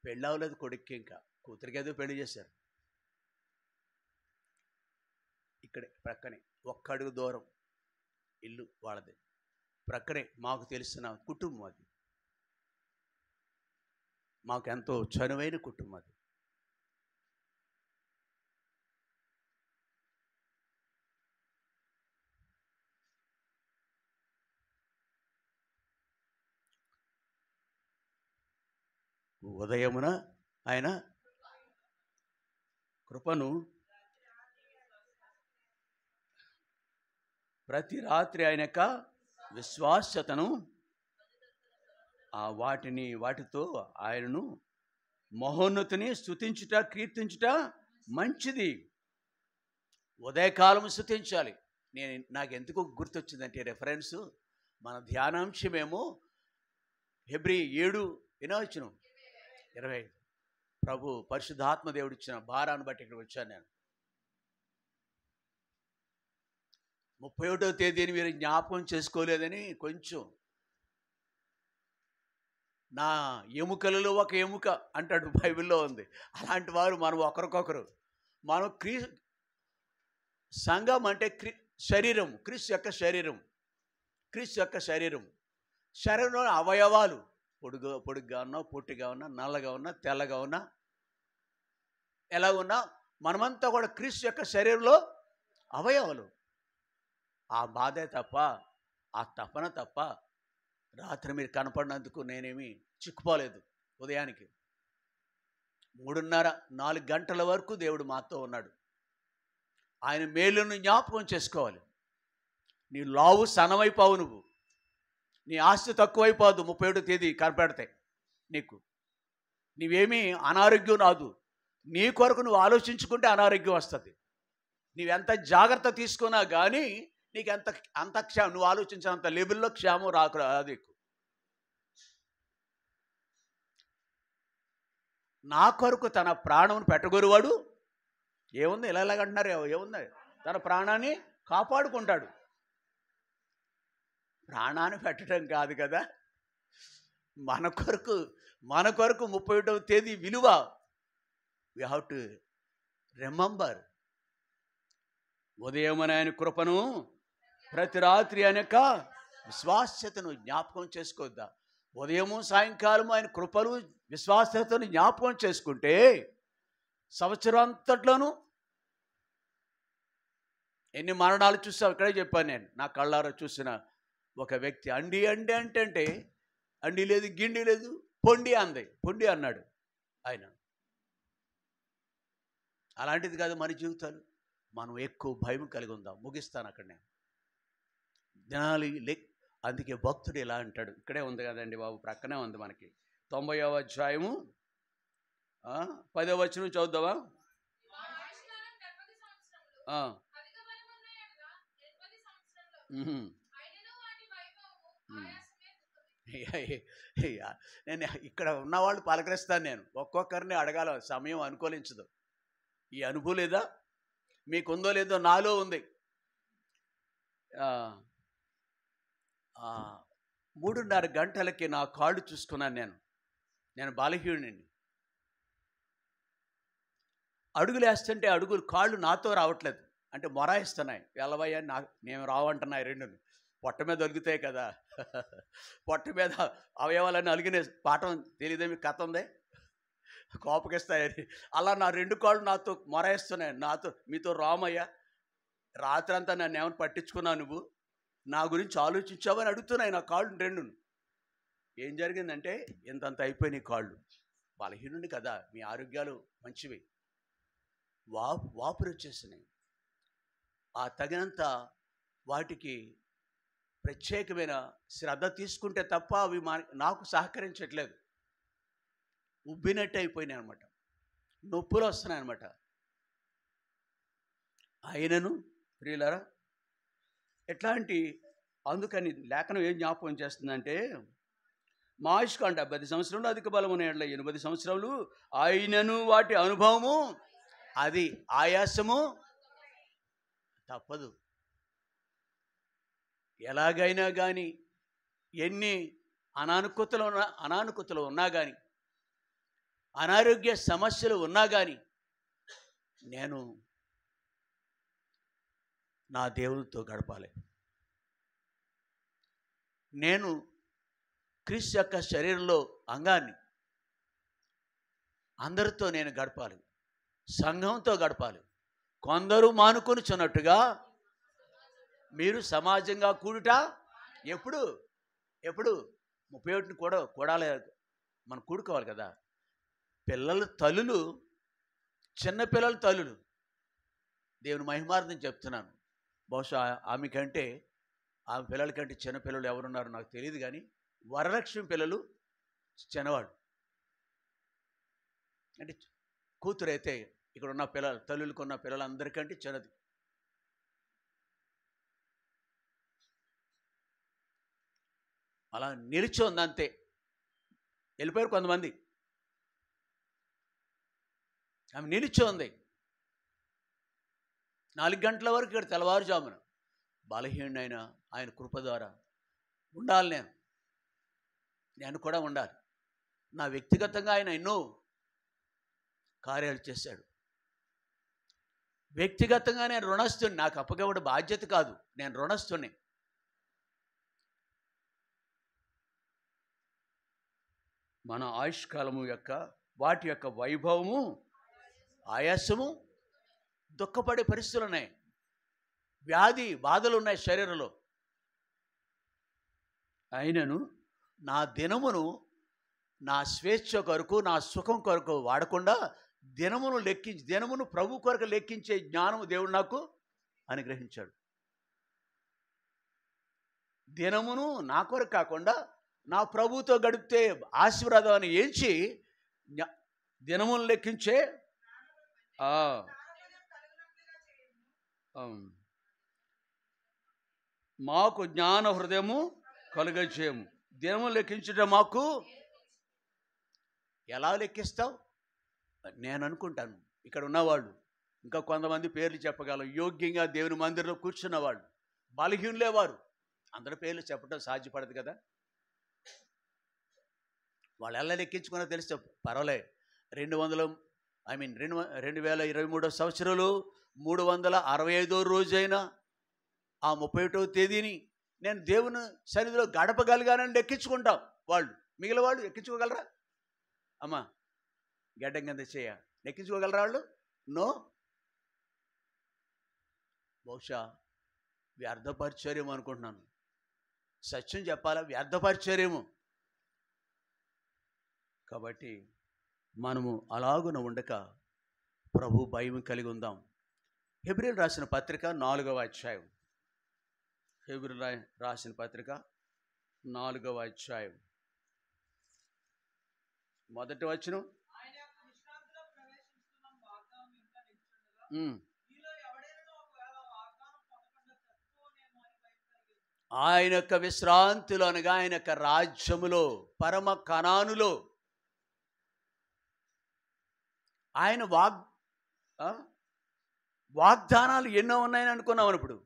S1: పెళ్ళి అవ్వలేదు కొడుక్కి, ఇంకా కూతురికి ఏదో పెళ్లి చేశారు. ఇక్కడే ప్రక్కనే ఒక్క అడుగు దూరం ఇల్లు వాళ్ళది. ప్రక్కనే మాకు తెలిసిన కుటుంబం అది. మాకెంతో చనువైన కుటుంబం అది. ఉదయమున ఆయన కృపను ప్రతి రాత్రి ఆయన యొక్క విశ్వాస్యతను వాటితో ఆయనను మహోన్నతిని స్తుతించుట, కీర్తించుట మంచిది. ఉదయకాలం స్తుతించాలి. నాకు ఎందుకు గుర్తొచ్చిందంటే రెఫరెన్సు, మన ధ్యానాంశమేమో హెబ్రీ 7:20. ప్రభు పరిశుద్ధాత్మ దేవుడు ఇచ్చిన భారాన్ని బట్టి ఇక్కడికి వచ్చాను నేను. 31వ తేదీని మీరు జ్ఞాపకం చేసుకోలేదని కొంచెం, నా ఎముకలలో ఒక ఎముక అంటాడు బైబిల్లో ఉంది. అలాంటి వారు మనం ఒకరికొకరు. మనం సంఘం అంటే శరీరం, క్రీస్తు యొక్క శరీరం. క్రీస్తు యొక్క శరీరం. శరీరంలో అవయవాలు పొడుగ్గా ఉన్నా, పొట్టిగా ఉన్నా, నల్లగా ఉన్నా, తెల్లగా ఉన్నా, ఎలా ఉన్నా మనమంతా కూడా క్రీస్తు యొక్క శరీరంలో అవయవాలు. ఆ బాధే తప్ప, ఆ తపన తప్ప రాత్రి మీరు కనపడినందుకు నేనేమి చిక్కుపోలేదు. ఉదయానికి 3:30-4 గంటల వరకు దేవుడు మాతో ఉన్నాడు. ఆయన మేలును జ్ఞాపకం చేసుకోవాలి. నీ లావు సన్నమైపోవు, నీ ఆస్తి తక్కువైపోదు. 31వ తేదీ కనపడతాయి నీకు. నీవేమీ అనారోగ్యం రాదు. నీ కొరకు నువ్వు ఆలోచించుకుంటే అనారోగ్యం వస్తుంది. నీవెంత జాగ్రత్త తీసుకున్నా కానీ నీకు అంత క్షేమం, నువ్వు ఆలోచించినంత లెవెల్లో క్షేమం రాదు. నా కొరకు తన ప్రాణం పెట్టగొరువాడు ఏముంది? ఇలాగంటున్నారు, ఏముంది? తన ప్రాణాన్ని కాపాడుకుంటాడు. ప్రాణాన్ని పెట్టడం కాదు కదా, మన కొరకు 31వ తేదీ విలువ వి హ్యావ్ టు రిమెంబర్. ఉదయం ఆయన కృపను, ప్రతి రాత్రి ఆయన యొక్క విశ్వాస్యతను జ్ఞాపకం చేసుకోద్దా. ఉదయము సాయంకాలము ఆయన కృపను, విశ్వాస్యతను జ్ఞాపకం చేసుకుంటే సంవత్సరం అంతట్లోనూ ఎన్ని మరణాలు చూసావు. ఇక్కడే చెప్పాను నేను, నా కళ్ళారా చూసిన ఒక వ్యక్తి. అండి అంటే అండి లేదు, గిండి లేదు, పొండి అన్నాడు ఆయన. అలాంటిది కాదు మన జీవితాలు. మనం ఎక్కువ భయం కలిగి ఉందాం. ముగిస్తాను అక్కడ నేను. దినాలు అందుకే భక్తుడు ఇలా అంటాడు. ఇక్కడే ఉంది కదండి బాబు, ప్రక్కనే ఉంది మనకి. 90వ అధ్యాయము 10వ వచనం చదువుదావా? నేను ఇక్కడ ఉన్నవాళ్ళు పలకరిస్తాను. నేను ఒక్కొక్కరిని అడగాల, సమయం అనుకూలించదు. ఈ అనుభవం లేదా మీకుందో లేదో, నాలో ఉంది. 3:30 గంటలకి నా కాళ్ళు చూసుకున్నాను. నేను బలహీనుడిని. అడుగులు వేస్తుంటే కాళ్ళు నాతో రావట్లేదు, అంటే మొరాయిస్తున్నాయి. వెళ్ళవయ్యా, నేను రావంటున్నాయి. రెండుని పొట్ట మీద దొరుకుతాయి కదా. పొట్ట మీద అవయవాలన్నీ అలిగిన పాఠం తెలియదే, మీకు కథ ఉందే, కోపకిస్తాయని. అలా నా 2 కాళ్ళు నాతో మొరాయిస్తున్నాయి. మీతో రామయ్య, రాత్రంతా నన్ను ఏమైనా పట్టించుకున్నావు, నువ్వు నా గురించి ఆలోచించావని అడుగుతున్నాయి నా కాళ్ళు 2. ఏం జరిగిందంటే ఇంతంత అయిపోయినాయి కాళ్ళు. బలహీనుడి కదా, మీ ఆరోగ్యాలు మంచివి, వాపులు వచ్చేసినాయి. ఆ తగినంత వాటికి ప్రత్యేకమైన శ్రద్ధ తీసుకుంటే తప్ప అవి నాకు సహకరించట్లేదు. ఉబ్బినట్టు అయిపోయినాయి అనమాట, నొప్పులు వస్తున్నాయి అనమాట. అయినను ప్రియులారా, అందుకని లేఖనం ఏం జ్ఞాపకం చేస్తుందంటే, మా ఆయుష్కాండ 70 సంవత్సరంలో అధిక బలమున 80 సంవత్సరాలు, అయినను వాటి అనుభవము, అది ఆయాసము తప్పదు. ఎలాగైనా కానీ, ఎన్ని అనానుకూతలు ఉన్నా కానీ, అనారోగ్య సమస్యలు ఉన్నా కానీ, నేను నా దేవునితో గడపాలి. నేను క్రీస్తు యొక్క శరీరంలో అంగాన్ని, అందరితో నేను గడపాలి, సంఘంతో గడపాలి. కొందరు మానుకొనుచున్నట్టుగా మీరు సమాజంగా కూడుట ఎప్పుడు 31 కూడా కూడాలి, మనం కూడుకోవాలి కదా. చిన్నపిల్లల తల్లులు, దేవుని మహిమార్థం చెప్తున్నాను. బహుశా ఆమె పిల్లల కంటే చిన్నపిల్లలు ఎవరున్నారో నాకు తెలియదు, కానీ వరలక్ష్మి పిల్లలు చిన్నవాడు. అంటే కూతురు అయితే ఇక్కడ ఉన్న తల్లులకు ఉన్న పిల్లలందరికంటే చిన్నది. అలా నిలిచి ఉంది, అంతే. వెళ్ళిపోయారు కొంతమంది. ఆమె నిలిచి ఉంది 4 గంటల వరకు ఇక్కడ తెల్లవారుజామున. బలహీనుడైన ఆయన కృప ద్వారా ఉండాలి, నేను కూడా ఉండాలి. నా వ్యక్తిగతంగా ఆయన ఎన్నో కార్యాలు చేశాడు. వ్యక్తిగతంగా నేను రుణస్తుని, నాకు అప్పగివ్వడం బాధ్యత కాదు, నేను రుణస్తుని. మన ఆయుష్కాలము వాటి యొక్క వైభవము, ఆయాసము, దుఃఖపడే పరిస్థితులు ఉన్నాయి, వ్యాధి బాధలు ఉన్నాయి శరీరంలో. అయినను నా దినమును నా స్వేచ్ఛ కొరకు, నా సుఖం కొరకు వాడకుండా దినమును ప్రభు కొరకు లెక్కించే జ్ఞానము దేవుడు నాకు అనుగ్రహించాడు. దినమును నా కొరకు కాకుండా నా ప్రభుతో గడిపితే ఆశీర్వాదం అని ఏంచి దినమును లెక్కించే మాకు జ్ఞాన హృదయము కలుగజేయము. దినమును లెక్కించడం మాకు ఎలా లెక్కిస్తావు? నేను అనుకుంటాను, ఇక్కడ ఉన్నవాళ్ళు ఇంకా కొంతమంది పేర్లు చెప్పగలం, యోగ్యంగా దేవుని మందిరంలో కూర్చున్నవాళ్ళు, బలహీనులే వారు. అందరి పేర్లు చెప్పడం సాధ్యపడదు కదా. వాళ్ళు ఎలా లెక్కించుకున్నా తెలిస్తే పర్వాలే. 2023 సంవత్సరంలో 365వ రోజైనా ఆ 31వ తేదీని నేను దేవుని సన్నిధిలో గడపగలిగానని లెక్కించుకుంటాం. మిగిలిన వాళ్ళు ఎక్కించుకోగలరా? అమ్మా గడ్డం కింద లెక్కించుకోగలరా వాళ్ళు? నో. బహుశా వ్యర్థపరిచర్యమో అనుకుంటున్నాను. సత్యం చెప్పాలా, వ్యర్థపరిచర్యము. కాబట్టి మనము అలాగున ఉండక ప్రభు భయం కలిగి ఉందాం. హెబ్రీయులు రాసిన పత్రిక 4వ అధ్యాయం. హెబ్రీయులు రాసిన పత్రిక 4వ అధ్యాయం మొదటి వచనం. ఆయన యొక్క విశ్రాంతిలో అనగా ఆయన యొక్క రాజ్యములో, పరమ కనానులో ఆయన వాగ్దానాలు ఎన్నో ఉన్నాయని అనుకున్నాం. ఇప్పుడు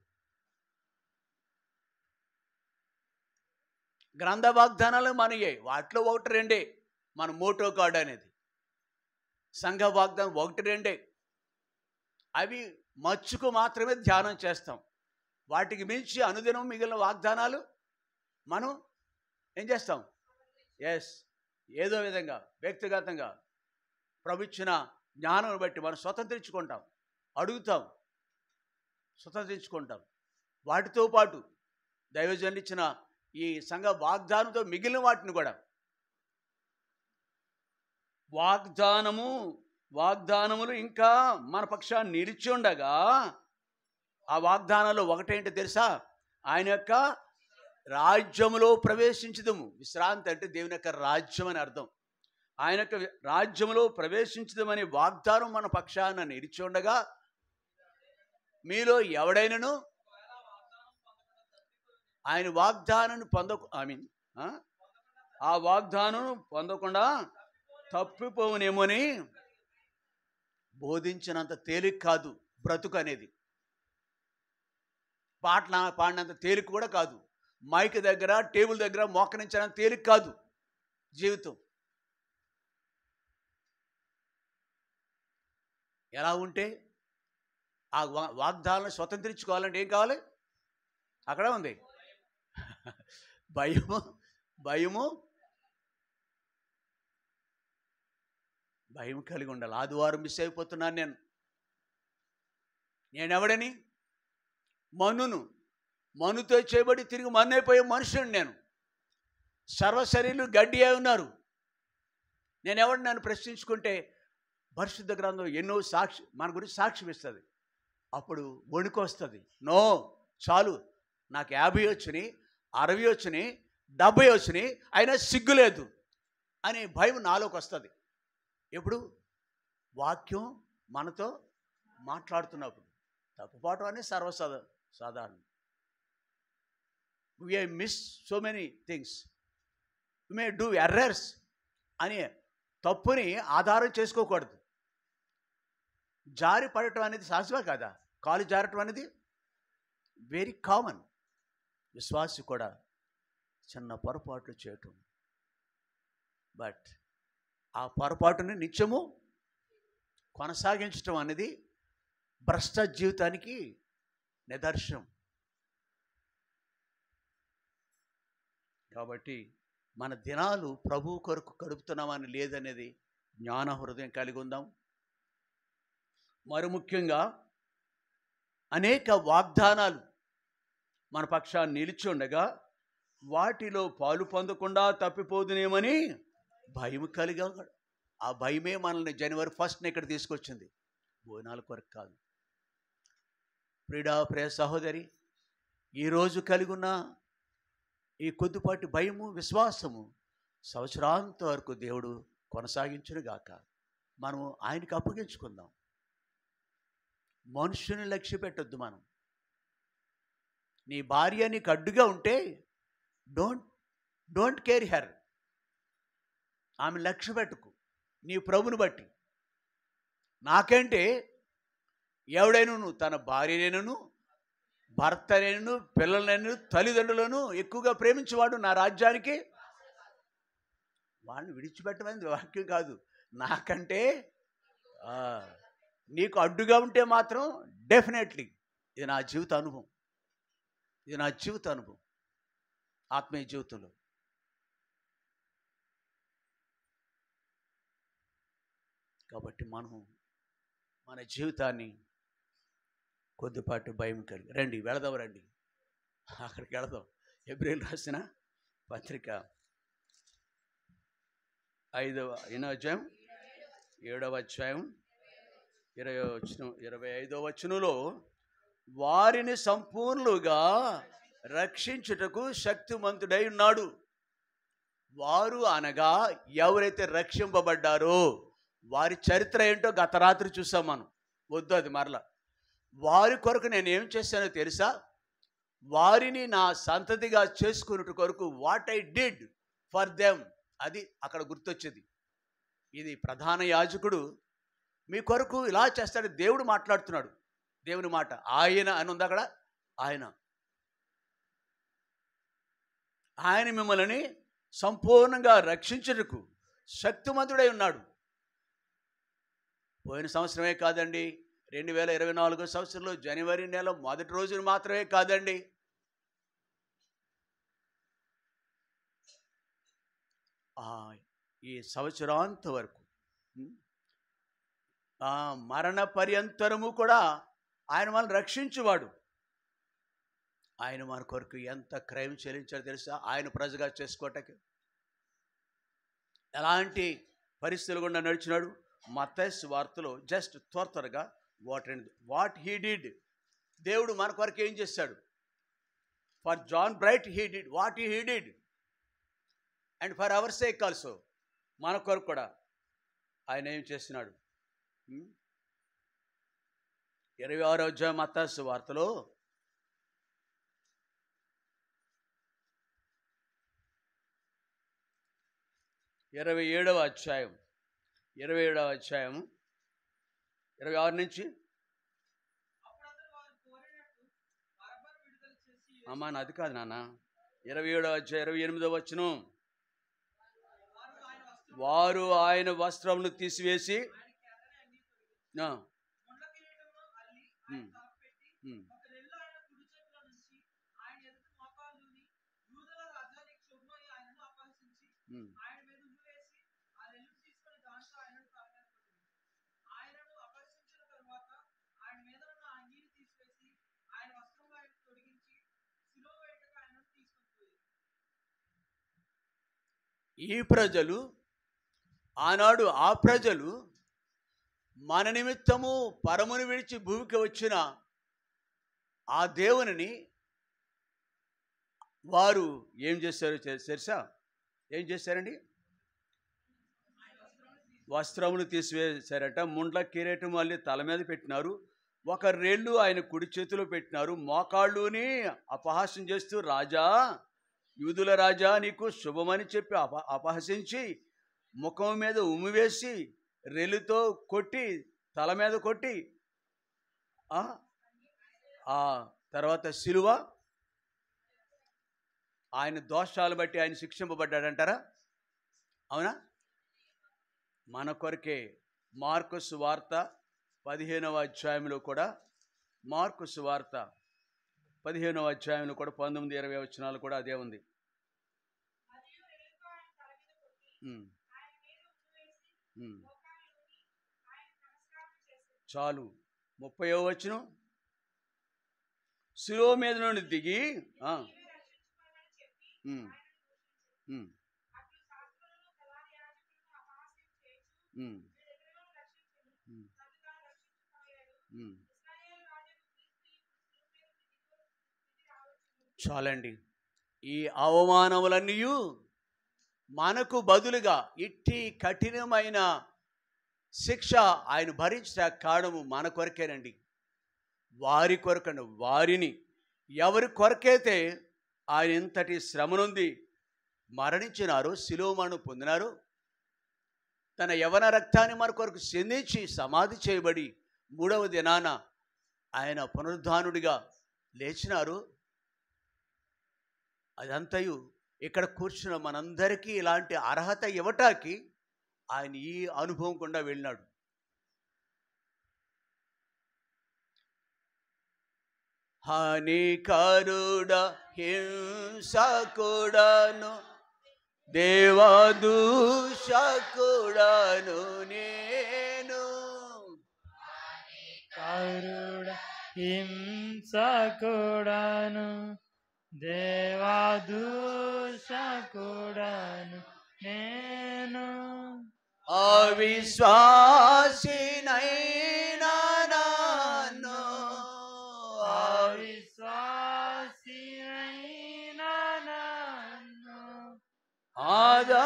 S1: గ్రంథ వాగ్దానాలు మనయే, వాటిలో 1-2 మన మోటో కార్డు అనేది. సంఘ వాగ్దానం 1-2, అవి మచ్చుకు మాత్రమే ధ్యానం చేస్తాం. వాటికి మించి అనుదినం మిగిలిన వాగ్దానాలు మనం ఏం చేస్తాం? ఎస్, ఏదో విధంగా వ్యక్తిగతంగా ప్రభు ఇచ్చిన జ్ఞానం బట్టి మనం స్వతంత్రించుకుంటాం, అడుగుతాం, స్వతంత్రించుకుంటాం. వాటితో పాటు దైవజనులు ఇచ్చిన ఈ సంఘ వాగ్దానంతో మిగిలిన వాటిని కూడా వాగ్దానములు ఇంకా మన పక్షాన్ని నిలిచి ఉండగా, ఆ వాగ్దానాలు ఒకటేంటో తెలుసా? ఆయన యొక్క రాజ్యములో ప్రవేశించుదము. విశ్రాంతి అంటే దేవుని యొక్క రాజ్యం అని అర్థం. ఆయన యొక్క రాజ్యములో ప్రవేశించుదమనే వాగ్దానం మన పక్షాన నిలిచి ఉండగా, మీలో ఎవడైనను ఆయన వాగ్దానాన్ని ఆ వాగ్దానం పొందకుండా తప్పిపోవునేమోని బోధించినంత తేలిక కాదు బ్రతుకు అనేది. పాడినంత తేలిక కూడా కాదు. మైక్ దగ్గర, టేబుల్ దగ్గర మోకరించినంత తేలిక కాదు జీవితం. ఎలా ఉంటే ఆ వాగ్దానాలను స్వతంత్రించుకోవాలంటే ఏం కావాలి? అక్కడ ఉంది భయం కలిగి ఉండాలి. ఆదివారం మిస్ అయిపోతున్నాను నేనెవడని? మనుతో చేయబడి తిరిగి మన్నైపోయే మనుషుని నేను. సర్వశరీరులు గడ్డి అయి ఉన్నారు. నేనెవడిని నన్ను ప్రశ్నించుకుంటే పరిశుద్ధ గ్రంథం ఎన్నో మన గురించి సాక్ష్యం ఇస్తుంది. అప్పుడు వణుకు వస్తుంది. నో, చాలు, నాకు 50 వచ్చినాయి, 60 వచ్చినాయి, 70 వచ్చినాయి, అయినా సిగ్గులేదు అనే భయం నాలోకి వస్తుంది. ఎప్పుడు? వాక్యం మనతో మాట్లాడుతున్నప్పుడు. తప్పుపాటు అనేది సాధారణం. we have missed so many things, we may do errors అని తప్పుని ఆధారం చేసుకోకూడదు. జారి పడటం అనేది సహజమే కదా. కాలు జారటం అనేది వెరీ కామన్. విశ్వాసి కూడా చిన్న పొరపాట్లు చేయటం, బట్ ఆ పొరపాటుని నిత్యము కొనసాగించటం అనేది భ్రష్ట జీవితానికి నిదర్శనం. కాబట్టి మన దినాలు ప్రభు కొరకు గడుపుతున్నామని లేదనేది జ్ఞాన హృదయం కలిగి ఉందాం. మరి ముఖ్యంగా అనేక వాగ్దానాలు మన పక్షాన్ని నిలిచి ఉండగా వాటిలో పాలు పొందకుండా తప్పిపోదునేమని భయం కలిగా. ఆ భయమే మనల్ని January 1st ఇక్కడ తీసుకొచ్చింది, భోజనాల కొరకు కాదు. ప్రియ సహోదరి, ఈరోజు కలిగి ఉన్న ఈ కొద్దిపాటి భయము, విశ్వాసము సంవత్సరాంత వరకు దేవుడు కొనసాగించునుగాక. మనము ఆయనకు అప్పగించుకుందాం. మనుషుని లక్ష్య పెట్టొద్దు. మనం, నీ భార్య నీకు అడ్డుగా ఉంటే డోంట్ కేర్ హెర్. ఆమె లక్ష్య పెట్టుకు, నీ ప్రభుని బట్టి. నాకంటే ఎవడైనా తన భార్యనైనను, భర్తనైనను, పిల్లలనైనా, తల్లిదండ్రులను ఎక్కువగా ప్రేమించేవాడు నా రాజ్యానికి వాళ్ళని విడిచిపెట్టమని వాక్యం కాదు. నాకంటే నీకు అడ్డుగా ఉంటే మాత్రం డెఫినెట్లీ ఇది నా జీవిత అనుభవం. ఆత్మీయ జీవితంలో కాబట్టి మనం మన జీవితాన్ని కొద్దిపాటి భయం కలిగి రండి, అక్కడికి వెళదాం. హెబ్రీయులకు రాసిన పత్రిక 5వ అధ్యాయం 7వ అధ్యాయం 25వ వచనంలో వారిని సంపూర్ణులుగా రక్షించుటకు శక్తిమంతుడై ఉన్నాడు. వారు అనగా ఎవరైతే రక్షింపబడ్డారో వారి చరిత్ర ఏంటో గత రాత్రి చూసాం మనం. వద్దు అది మరలా. వారి కొరకు నేను ఏం చేశానో తెలుసా? వారిని నా సంతతిగా చేసుకున్నట్టు కొరకు what I did for them, అది అక్కడ గుర్తొచ్చేది. ఇది ప్రధాన యాజకుడు మీ కొరకు ఇలా చేస్తాడు. దేవుడు మాట్లాడుతున్నాడు, దేవుని మాట. ఆయన అని ఉంది అక్కడ. ఆయన మిమ్మల్ని సంపూర్ణంగా రక్షించుటకు శక్తిమంతుడై ఉన్నాడు. పోయిన సంవత్సరమే కాదండి, 2024 సంవత్సరంలో జనవరి నెల మొదటి రోజున మాత్రమే కాదండి, ఈ సంవత్సరాంత వరకు మరణ పర్యంతరము కూడా ఆయన మనల్ని రక్షించువాడు. ఆయన మన కొరకు ఎంత క్రయం చెల్లించాడో తెలుసా? ఆయన ప్రజగా చేసుకోవటానికి ఎలాంటి పరిస్థితులు గుండా నడిచినాడు. మత్తయి సువార్తలో జస్ట్ త్వరగా వాట్ హీ డిడ్, దేవుడు మన కొరకు ఏం చేశాడు. ఫర్ జాన్ బ్రైట్ he did what he did, and for our sake also, మన కొరకు కూడా ఆయన ఏం చేస్తున్నాడు. 26వ అధ్యాయం మత్తయి సువార్తలో 27వ అధ్యాయం 26 నుంచి అమ్మా నాది కాదు నాన్న. 27వ అధ్యాయం 28వ వచనం, వారు ఆయన వస్త్రమును తీసివేసి ఈ ప్రజలు ఆనాడు ఆ ప్రజలు మన నిమిత్తము పరమును విడిచి భూమికి వచ్చిన ఆ దేవునిని వారు ఏం చేశారో తెలుసా? ఏం చేశారండి? వస్త్రములు తీసివేశారట, ముండ్ల కిరీటం మళ్ళీ తల మీద పెట్టినారు, ఒక రెల్లు ఆయన కుడి చేతిలో పెట్టినారు, మోకాళ్ళుని అపహాస్యం చేస్తూ రాజా, యూదుల రాజా నీకు శుభమని చెప్పి అపహసించి ముఖం మీద ఉమ్మివేసి రెల్లుతో కొట్టి తల మీద కొట్టి ఆ తర్వాత సిలువ, ఆయన దోషాలు బట్టి ఆయన శిక్షింపబడ్డాడంటారా? అవునా? మన కొరకే మార్కు సువార్త 15వ అధ్యాయంలో కూడా, మార్కు సువార్త 15వ అధ్యాయంలో కూడా 19-20 వచనాలు కూడా అదే ఉంది. చాలు. 30వ వచనం, శిలువ మీద నుండి దిగి చాలండి. ఈ అవమానములన్నీ మనకు బదులుగా ఇట్టి కఠినమైన శిక్ష ఆయన భరించిన కారణము మన కొరకేనండి. వారి కొరకండి. వారిని ఎవరి కొరకైతే ఆయన ఇంతటి శ్రమనుంది మరణించినారు, శిలువ మరణం పొందినారు, తన యవన రక్తాన్ని మన కొరకు చెందించి సమాధి చేయబడి 3వ దినాన ఆయన పునరుద్ధానుడిగా లేచినారు. అదంతయు ఇక్కడ కూర్చున్న మనందరికీ ఇలాంటి అర్హత ఇవ్వటానికి ఆయన ఈ అనుభవం గుండా వెళ్ళినాడు. హానికరుడ హింసకుడను దేవదూషకుడను నేను,
S2: కరుడ హింసకుడను దేవదూషకుడను నేను,
S1: అవిశ్వాసినైనా నన్ను,
S2: అవిశ్వాసినైనా నన్ను
S1: ఆదరించినావుగా,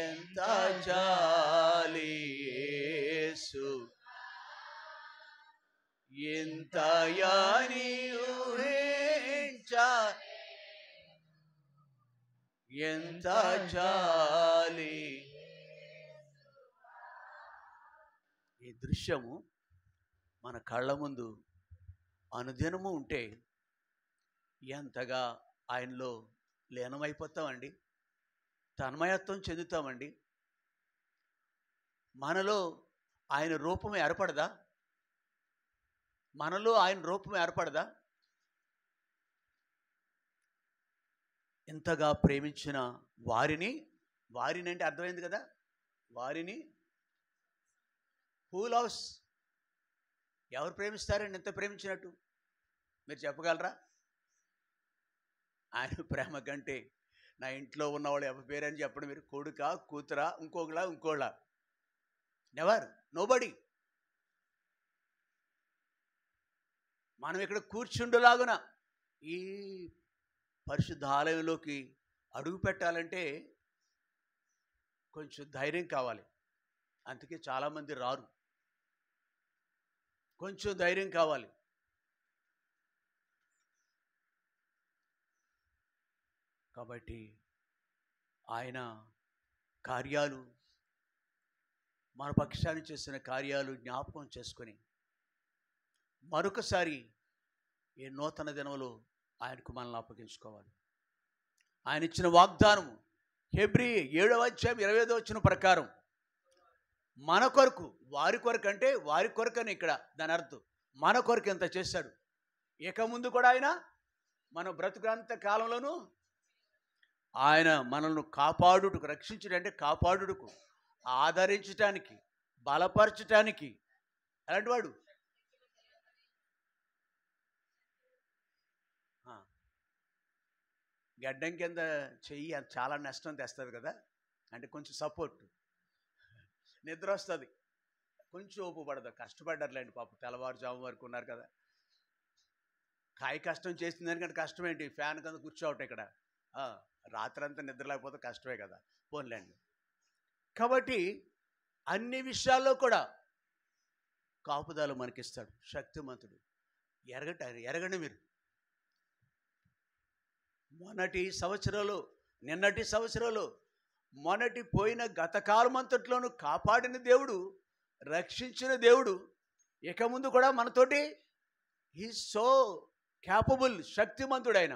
S1: ఎంత జాలి యేసు, ఎంతయని ఊహించ, ఎంత జాలి. ఈ దృశ్యము మన కళ్ళ ముందు అనుదినము ఉంటే ఎంతగా ఆయనలో లీనమైపోతామండి, తన్మయత్వం చెందుతామండి. మనలో ఆయన రూపం ఏర్పడదా? మనలో ఆయన రూపం ఏర్పడదా? ఇంతగా ప్రేమించిన వారిని అంటే అర్థమైంది కదా, వారిని హూ లవ్స్, ఎవరు ప్రేమిస్తారండి ఇంత ప్రేమించినట్టు? మీరు చెప్పగలరా? ఆయన ప్రేమ కంటే నా ఇంట్లో ఉన్నవాళ్ళు ఎవరి పేరని చెప్పండి మీరు. కొడుకా, కూతురా, ఇంకోళ్ళ? Never, nobody. మనం ఇక్కడ కూర్చుండులాగున ఈ పరిశుద్ధ ఆలయంలోకి అడుగు పెట్టాలంటే కొంచెం ధైర్యం కావాలి. అందుకే చాలామంది రారు. కొంచెం ధైర్యం కావాలి. కాబట్టి ఆయన కార్యాలు, మన పక్షాన్ని చేసిన కార్యాలు జ్ఞాపకం చేసుకొని మరొకసారి ఈ నూతన దినంలో ఆయనకు మనల్ని అప్పగించుకోవాలి. ఆయన ఇచ్చిన వాగ్దానము హెబ్రీ 7వ అధ్యాయం 25వ వచనం ప్రకారం మన కొరకు, వారి కొరకు అంటే వారి కొరకని ఇక్కడ దాని అర్థం, మన కొరకు ఎంత చేశాడు. ఇక ముందు కూడా ఆయన మన బ్రతుకంత కాలంలోనూ ఆయన మనల్ని కాపాడుటకు, రక్షించడం అంటే కాపాడుటకు, ఆదరించటానికి, బలపరచటానికి అలాంటి వాడు. గడ్డం కింద చెయ్యి చాలా నష్టం తెస్తుంది కదా, అంటే కొంచెం సపోర్ట్, నిద్ర వస్తుంది, కొంచెం ఓపు పడదు. కష్టపడ్డారులేండి పాపం, తెల్లవారుజాము వరకు ఉన్నారు కదా. కాయ కష్టం చేసిన దానికంటే కష్టం ఏంటి? ఫ్యాన్ కింద కూర్చోవటం ఇక్కడ. రాత్రంతా నిద్ర లేకపోతే కష్టమే కదా, పోన్లేండి. కాబట్టి అన్ని విషయాల్లో కూడా కాపుదల మనకిస్తాడు, శక్తిమంతుడు. ఎరగండి మీరు. నిన్నటి సంవత్సరాలు మొన్నటి పోయిన గత కాలమంతట్లోనూ కాపాడిన దేవుడు, రక్షించిన దేవుడు ఇక ముందు కూడా మనతోటి హీ సో క్యాపబుల్, శక్తిమంతుడైన.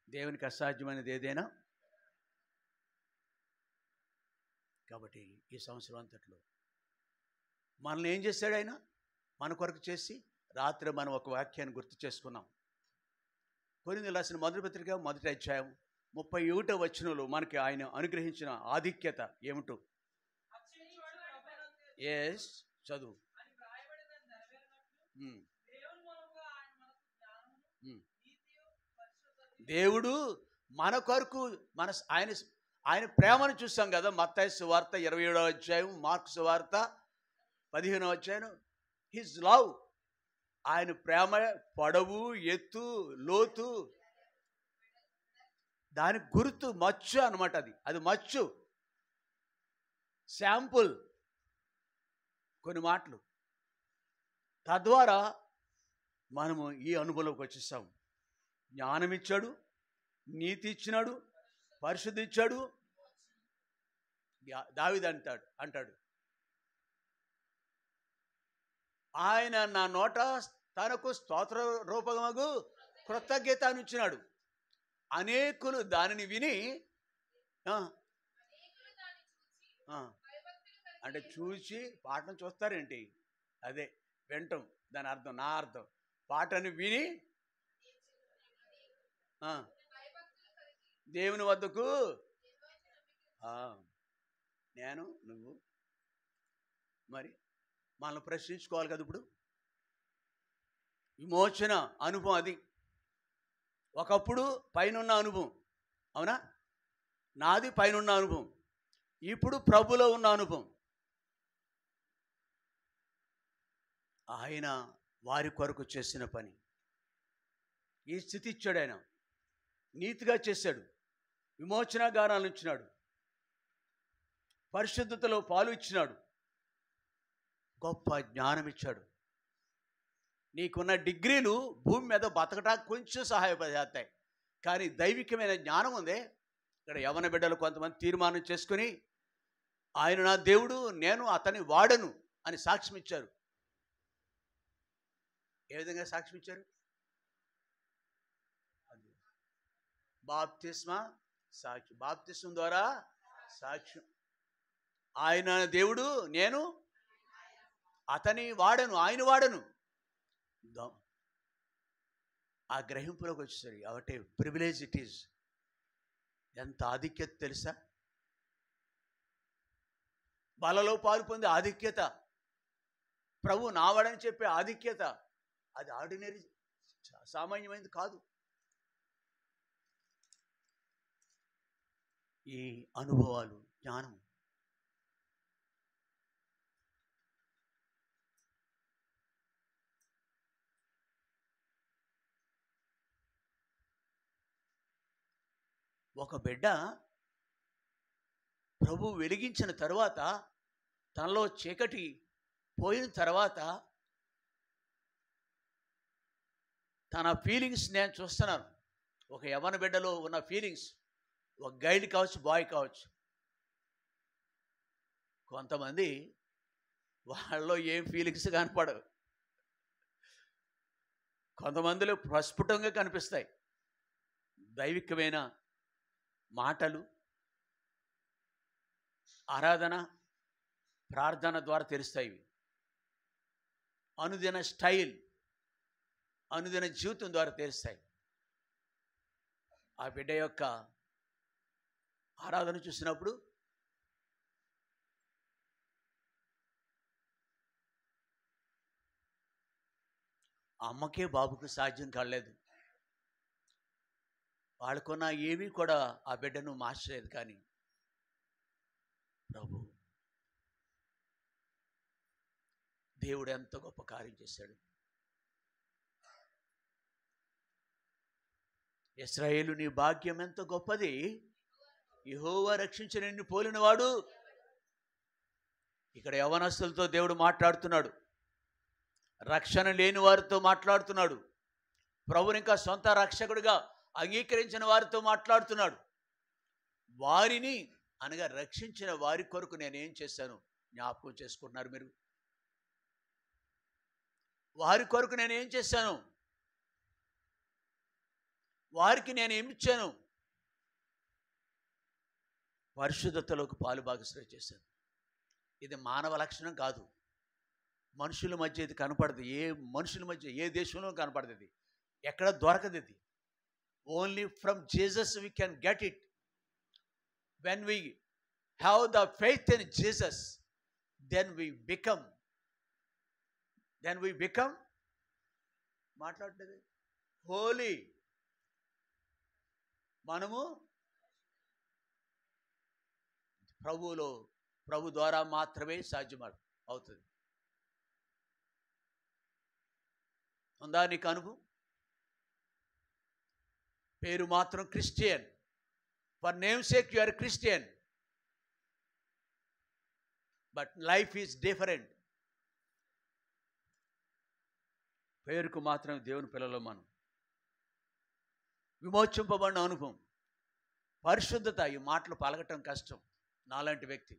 S1: దేవునికి అసాధ్యమైనది ఏదైనా. కాబట్టి ఈ సంవత్సరం అంతట్లో మనల్ని ఏం చేశాడు ఆయన? మన కొరకు చేసి, రాత్రి మనం ఒక వాక్యాన్ని గుర్తు చేసుకున్నాం. కొరింథీయులకు రాసిన మొదటి పత్రిక 1వ అధ్యాయం 31వ వచనంలో మనకి ఆయన అనుగ్రహించిన ఆధిక్యత ఏమిటో. ఎస్, చదువు. దేవుడు మన కొరకు ఆయన ప్రేమను చూస్తాం కదా. మత్తయి సువార్త 27వ అధ్యాయం, మార్కు సువార్త 15వ అధ్యాయం. హిజ్ లవ్, ఆయన ప్రేమ పొడవు, ఎత్తు, లోతు, దాని గుర్తు మచ్చు అనమాట. అది మచ్చు, శాంపుల్, కొన్ని మాటలు. తద్వారా మనము ఈ అనుభవంలోకి వచ్చేసాం. జ్ఞానం ఇచ్చాడు, నీతి ఇచ్చినాడు, పరిశుద్ధి ఇచ్చాడు. దావీదు అంటాడు ఆయన నా నోట తనకు స్తోత్ర రూపమగు కృతజ్ఞతను ఇచ్చినాడు. అనేకులు దానిని విని, అంటే చూసి, పాటను చూస్తారేంటి? అదే వింటాం, దాని అర్థం, నా అర్థం. పాటను విని దేవుని వద్దకు, నేను నువ్వు మరి మనల్ని ప్రశ్నించుకోవాలి కదా. ఇప్పుడు విమోచన అనుభవం అది ఒకప్పుడు పైనున్న అనుభవం, అవునా? నాది పైనున్న అనుభవం, ఇప్పుడు ప్రభులో ఉన్న అనుభవం. ఆయన వారి కొరకు చేసిన పని, ఈ స్థితి ఇచ్చాడు. ఆయన నీతిగా చేశాడు, విమోచన గానాలు ఇచ్చినాడు, పరిశుద్ధతలో పాలు ఇచ్చినాడు, గొప్ప జ్ఞానం ఇచ్చాడు. నీకున్న డిగ్రీలు భూమి మీద బతకటానికి కొంచెం సహాయపడతాయి, కానీ దైవికమైన జ్ఞానం ఉంది. ఇక్కడ యవన బిడ్డలు కొంతమంది తీర్మానం చేసుకుని ఆయన నా దేవుడు, నేను అతని వాడను అని సాక్ష్యం ఇచ్చారు. ఏ విధంగా సాక్ష్యం ఇచ్చారు? బాప్తిస్మా సాక్ష్యం, బాప్తిస్మం ద్వారా సాక్ష్యం. ఆయన దేవుడు, నేను అతని వాడను, ఆయన వాడను. ఆ గ్రహింపులోకి వచ్చేసరి ఒకటే ప్రివిలేజ్ ఇట్ ఈజ్. ఎంత ఆధిక్యత తెలుసా? బలలో పాలు పొందే ఆధిక్యత, ప్రభు నావాడని చెప్పే ఆధిక్యత, అది ఆర్డినరీ సామాన్యమైనది కాదు. ఈ అనుభవాలు, జ్ఞానం ఒక బిడ్డ ప్రభు వెలిగించిన తరువాత, తనలో చీకటి పోయిన తర్వాత తన ఫీలింగ్స్ నేను చూస్తున్నాను. ఒక యవ్వన బిడ్డలో ఉన్న ఫీలింగ్స్, ఒక గైడ్ కావచ్చు, బాయ్ కావచ్చు. కొంతమంది వాళ్ళలో ఏం ఫీలింగ్స్ కనపడవు, కొంతమందిలో ప్రస్ఫుటంగా కనిపిస్తాయి. దైవికమైన మాటలు, ఆరాధన, ప్రార్థన ద్వారా తెలుస్తాయి. అనుదిన స్టైల్, అనుదిన జీవితం ద్వారా తెలుస్తాయి. ఆ బిడ్డ యొక్క ఆరాధన చూసినప్పుడు అమ్మకే బాబుకు సాధ్యం కాలేదు. వాళ్ళకున్న ఏమీ కూడా ఆ బిడ్డను మార్చలేదు. కానీ ప్రభు, దేవుడు ఎంత గొప్ప కార్యం చేశాడు. ఇశ్రాయేలు, నీ భాగ్యం ఎంత గొప్పది, యెహోవా రక్షించిన నిన్ను పోలినవాడు. ఇక్కడ యవనస్తులతో దేవుడు మాట్లాడుతున్నాడు, రక్షణ లేని వారితో మాట్లాడుతున్నాడు, ప్రభుని ఇంకా సొంత రక్షకుడిగా అంగీకరించిన వారితో మాట్లాడుతున్నాడు. వారిని అనగా రక్షించిన వారి కొరకు నేనేం చేశాను జ్ఞాపకం చేసుకుంటున్నారు మీరు? వారి కొరకు నేనేం చేశాను, వారికి నేనేమి ఇచ్చాను? పరిశుద్ధతలోకి పాలు భాగస్వామ్యం చేశాను. ఇది మానవ లక్షణం కాదు, మనుషుల మధ్య ఇది కనపడదు. ఏ మనుషుల మధ్య, ఏ దేశంలో కనపడదు. ఇది ఎక్కడ దొరకదు. ఇది only from Jesus we can get it. When we have the faith in Jesus, then we become మాట్లాడలేదు హోలీ. మనము ప్రభు ద్వారా మాత్రమే సాధ్యం అవుతుంది. ఉందా నీకు అనుభవం? పేరు మాత్రం Christian, for name sake you are Christian, but life is different. పేరుకు మాత్రం దేవుని పిల్లలు మనం. విమోచింపబడిన అనుభవం, పరిశుద్ధత, ఈ మాటలు పలకటం కష్టం నాలాంటి వ్యక్తి.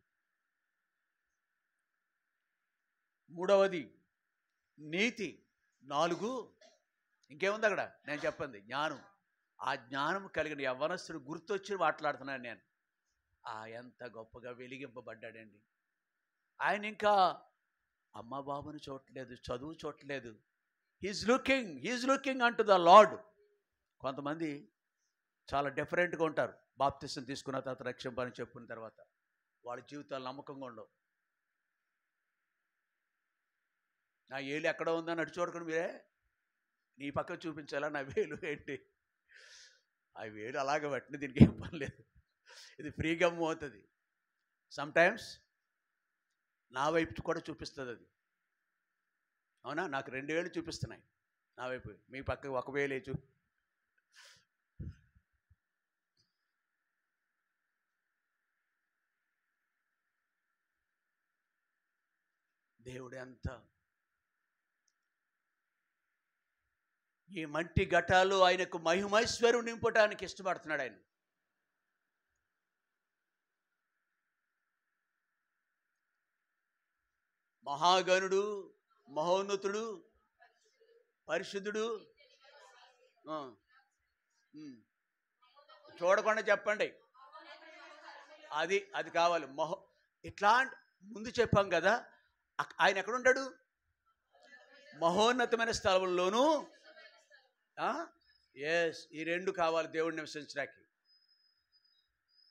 S1: మూడవది నీతి. 4 ఇంకేముంది అక్కడ? నేను చెప్పింది జ్ఞానం. ఆ జ్ఞానం కలిగిన యవ్వనస్తుడు గుర్తొచ్చి మాట్లాడుతున్నాను నేను. ఎంత గొప్పగా వెలిగింపబడ్డాడండి ఆయన. ఇంకా అమ్మ బాబుని చూడట్లేదు, చదువు చూడట్లేదు. He's looking unto the lord. కొంతమంది చాలా డిఫరెంట్గా ఉంటారు. బాప్తిసం తీసుకున్న తర్వాత, రక్షింపని చెప్పుకున్న తర్వాత వాళ్ళ జీవితాలు నమ్మకంగా ఉండవు. నా ఏలు ఎక్కడ ఉందని అటు చూడకుండా మీరే నీ పక్క చూపించాలా? నా వేలు ఏంటి? ఆ వేలు అలాగే పట్టిన, దీనికి ఏం పని లేదు. ఇది ఫ్రీగా మూవ్ అవుతుంది. సమ్టైమ్స్ నా వైపు కూడా చూపిస్తుంది అది. అవునా? నాకు 2 వేలు చూపిస్తున్నాయి నా వైపు, మీ పక్కకు 1 వేలే దేవుడు ఎంత ఈ మట్టి ఘటాలు ఆయనకు మహిమైశ్వర్యం నింపటానికి ఇష్టపడుతున్నాడు ఆయన. మహాగణుడు, మహోన్నతుడు, పరిశుద్ధుడు. చూడకుండా చెప్పండి. అది కావాలి. ఇట్లాంటి ముందు చెప్పాం కదా, ఆయన ఎక్కడుంటాడు? మహోన్నతమైన స్థలంలోనూ ఎస్, ఈ రెండు కావాలి దేవుడిని నివసించడానికి.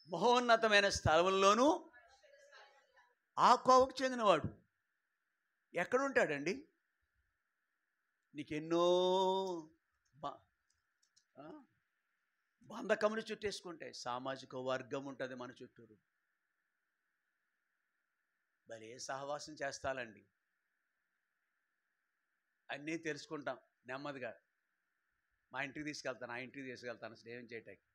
S1: మహోన్నతమైన స్థలంలోనూ ఆ కోవకు చెందినవాడు ఎక్కడుంటాడండి? నీకెన్నో బంధకములు చుట్టేసుకుంటాయి. సామాజిక వర్గం ఉంటుంది మన చుట్టూరు. భలే సహవాసం చేస్తాలండి, అన్నీ తెలుసుకుంటాం నెమ్మదిగా. మా ఇంటికి తీసుకెళ్తాను, ఆ ఇంటికి తీసుకెళ్తాను స్నేహం చేయటానికి.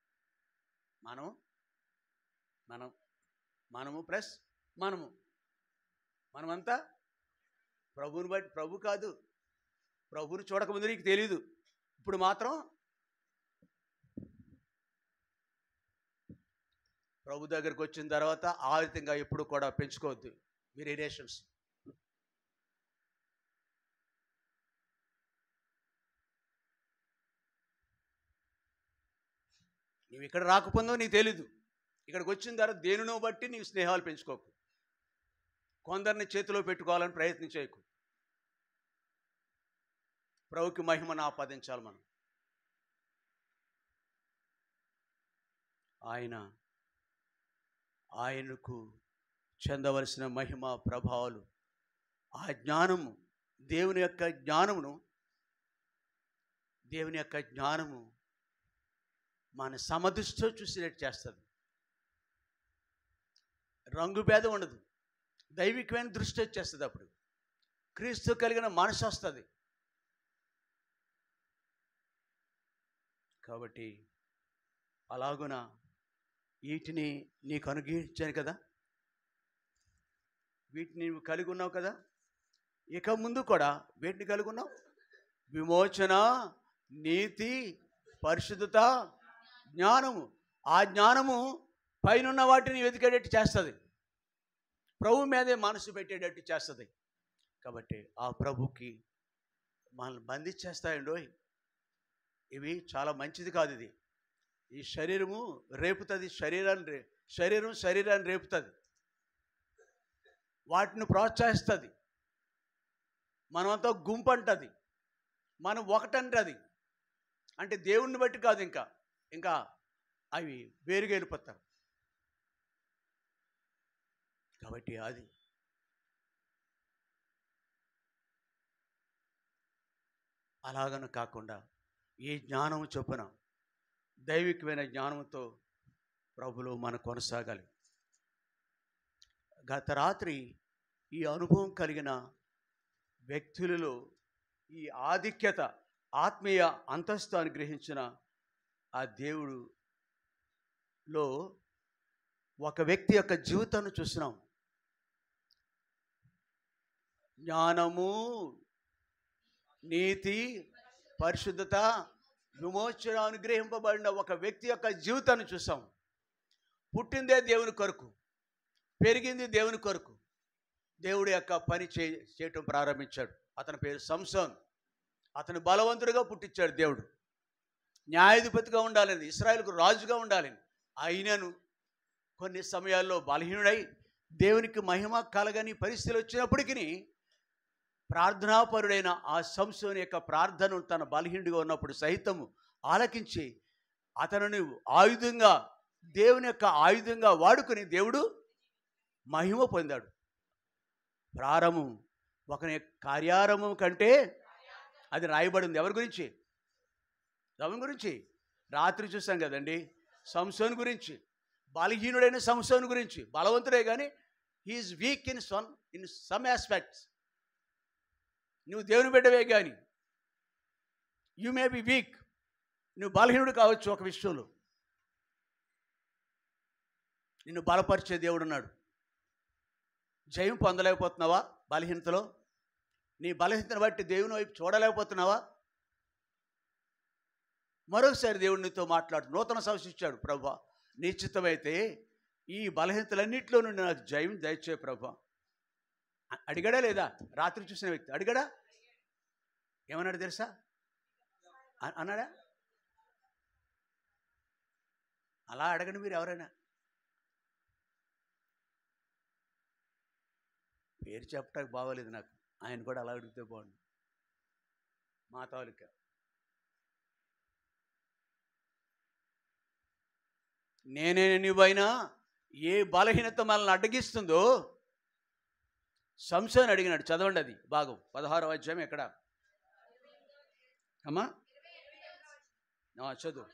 S1: మనము ప్లస్ మనమంతా ప్రభువుని బట్టి. ప్రభు కాదు, ప్రభువుని చూడకముందు నీకు తెలీదు. ఇప్పుడు మాత్రం ప్రభు దగ్గరికి వచ్చిన తర్వాత ఆ విధంగా ఎప్పుడు కూడా పెంచుకోవద్దు మీ రిలేషన్స్. నువ్వు ఇక్కడ రాకపోయిందో నీకు తెలీదు. ఇక్కడికి వచ్చిన తర్వాత దేనినో బట్టి నీవు స్నేహాలు పెంచుకోకు. కొందరిని చేతిలో పెట్టుకోవాలని ప్రయత్నం చేయకు. ప్రభుకి మహిమను ఆపాదించాలి మనం. ఆయనకు చెందవలసిన మహిమ ప్రభావాలు, ఆ జ్ఞానము, దేవుని యొక్క జ్ఞానము మన సమదృష్టితో చూసినట్టు చేస్తుంది. రంగు భేదం ఉండదు, దైవికమైన దృష్టి వచ్చేస్తుంది. అప్పుడు క్రీస్తు కలిగిన మనసు వస్తుంది. కాబట్టి అలాగున వీటిని నీకు అనుగ్రహించాను కదా, వీటిని నువ్వు కలిగి ఉన్నావు కదా. ఇక ముందు కూడా వీటిని కలిగి ఉన్నావు. విమోచన, నీతి, పరిశుద్ధత, జ్ఞానము. ఆ జ్ఞానము పైనున్న వాటిని వెతికేటట్టు చేస్తుంది, ప్రభు మీదే మనసు పెట్టేటట్టు చేస్తుంది. కాబట్టి ఆ ప్రభుకి మనల్ని బంధించేస్తాయండో. ఇవి చాలా మంచిది కాదు. ఇది ఈ శరీరము రేపుతుంది, శరీరాన్ని రేపుతుంది, వాటిని ప్రోత్సహిస్తుంది. మనమంతా గుంపు అంటది, మనం ఒకటంటది. అంటే దేవుణ్ణి బట్టి కాదు, ఇంకా అవి వేరుగా వెళ్ళిపోతారు. కాబట్టి అది అలాగను కాకుండా ఈ జ్ఞానము చొప్పున దైవికమైన జ్ఞానంతో ప్రభులో మనం కొనసాగాలి. గత రాత్రి ఈ అనుభవం కలిగిన వ్యక్తులలో ఈ ఆధిక్యత, ఆత్మీయ అంతస్తు అనుగ్రహించిన ఆ దేవుడులో ఒక వ్యక్తి యొక్క జీవితాన్ని చూసినాం. జ్ఞానము, నీతి, పరిశుద్ధత, విమోచన అనుగ్రహింపబడిన ఒక వ్యక్తి యొక్క జీవితాన్ని చూసాం. పుట్టిందే దేవుని కొరకు, పెరిగింది దేవుని కొరకు, దేవుడి యొక్క పని చేయటం ప్రారంభించాడు. అతని పేరు సంసోన్. అతను బలవంతుడిగా పుట్టించాడు దేవుడు. న్యాయాధిపతిగా ఉండాలని, ఇశ్రాయేలుకు రాజుగా ఉండాలని. అయినను కొన్ని సమయాల్లో బలహీనుడై దేవునికి మహిమ కలగని పరిస్థితులు వచ్చినప్పటికీ ప్రార్థనాపరుడైన ఆ సంసోను యొక్క ప్రార్థనను తన బలహీనుడిగా ఉన్నప్పుడు సహితము ఆలకించి అతనిని ఆయుధంగా, దేవుని యొక్క ఆయుధంగా వాడుకొని దేవుడు మహిమ పొందాడు. ప్రారంభం ఒకని కార్యారంభం కంటే అది రాయబడింది. ఎవరి గురించి? రాత్రి చూసాం కదండి, సంసోను గురించి. బలహీనుడైన సంసోను గురించి. బలవంతుడే కానీ he is weak in some aspects. నువ్వు దేవుని బిడ్డవే కానీ యు మే బి వీక్, నువ్వు బలహీనుడు కావచ్చు. ఒక విషయంలో నిన్ను బలపరిచే దేవుడు ఉన్నాడు. జయం పొందలేకపోతున్నావా బలహీనతలో? నీ బలహీనతను బట్టి దేవుని వైపు చూడలేకపోతున్నావా? మరొకసారి దేవుడు నీతో మాట్లాడు. నూతన సంశించాడు. ప్రభువా, నిశ్చితమైతే ఈ బలహీనతలన్నింటిలో నుండి నాకు జయం దయచే ప్రభువా. అడిగాడా లేదా? రాత్రి చూసిన వ్యక్తి అడిగాడా? ఏమన్నాడు తెలుసా? అన్నాడా? అలా అడగండి మీరు ఎవరైనా. పేరు చెప్పడానికి బాగోలేదు నాకు. ఆయన కూడా అలా అడిగితే బాగుండు. మా తాలూకా నేనే నువ్వైనా ఏ బలహీనత మనల్ని అడ్డగిస్తుందో సంసోను అడిగినాడు. చదవండి అది భాగం 16వ అధ్యాయం ఎక్కడ అమ్మా? చదువు.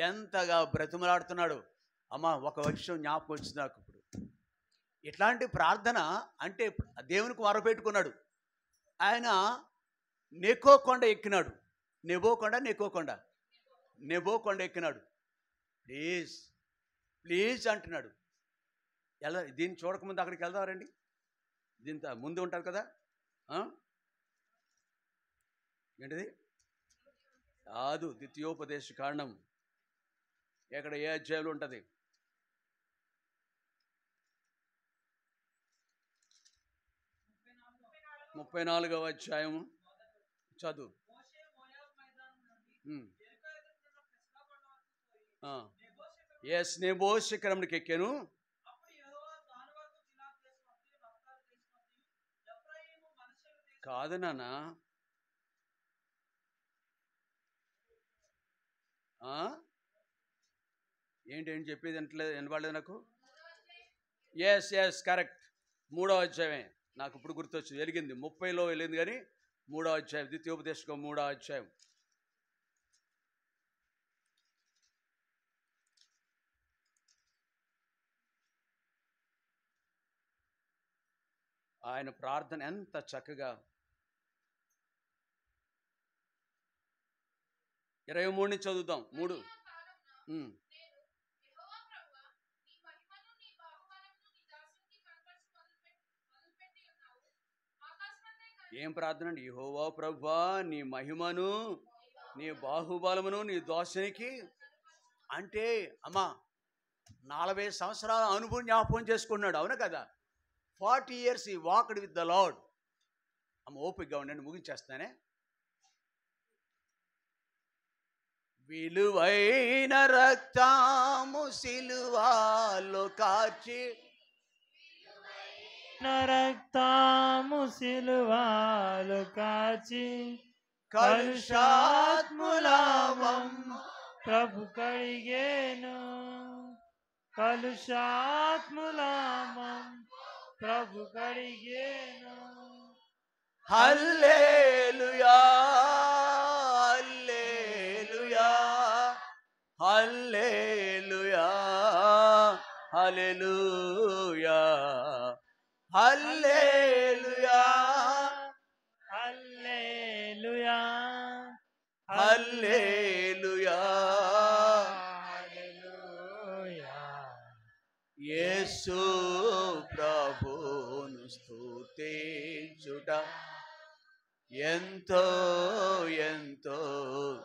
S1: ఎంతగా బ్రతిమలాడుతున్నాడు. అమ్మా ఒక విషయం జ్ఞాపకం వచ్చింది నాకు ఇప్పుడు. ఇట్లాంటి ప్రార్థన అంటే దేవునికి మొరపెట్టుకున్నాడు. ఆయన నెకో కొండ ఎక్కినాడు. నెబో కొండ ఎక్కినాడు. ప్లీజ్ ప్లీజ్ అంటున్నాడు. ఎలా దీన్ని చూడకముందు అక్కడికి వెళ్దామండి. దీంతో ముందు ఉంటారు కదా. ఏంటిది కాదు, ద్వితీయోపదేశ కాండం ఎక్కడ ఏ అధ్యాయంలో ఉంటుంది? 34వ అధ్యాయము చదువు. ఎస్, నెబో శిఖరంకి ఎక్కాను. కాదు నాన్న, ఏంటి చెప్పేది వినపడలేదు నాకు. ఎస్ కరెక్ట్, 3వ అధ్యాయమే నాకు ఇప్పుడు గుర్తొచ్చి వెలిగింది. 30లో వెళ్ళింది కానీ 3వ అధ్యాయం, ద్వితీయోపదేశకం 3వ అధ్యాయం. ఆయన ప్రార్థన ఎంత చక్కగా 23 నుంచి చదువుతాం. 3 ఏం ప్రార్థన అండి? యెహోవా ప్రభువా, నీ మహిమను నీ బాహుబలమును నీ దోషనికి. అంటే అమ్మా 40 సంవత్సరాల అనుభవం జ్ఞాపకం చేసుకున్నాడు. అవును కదా. 40 years ఈ వాక్డ్ విత్ ద లార్డ్. అమ్మ ఓపికగా ఉండండి, ముగించేస్తానే. విలువైన రక్తము సిలువలో కార్చి,
S2: రక్తము సిలువలో కాచి,
S1: కలుషాత్ములమం
S2: ప్రభు కడిగేను. కలుషాత్ములమం ప్రభు కడిగేను.
S1: హల్లెలూయా హల్లెలూయా హల్లెలూయా హల్లెలూయా హల్లెలూయా
S2: హల్లెలూయా
S1: హల్లెలూయా
S2: హల్లెలూయా.
S1: యేసు ప్రభువును స్తుతించుట ఎంతో ఎంతో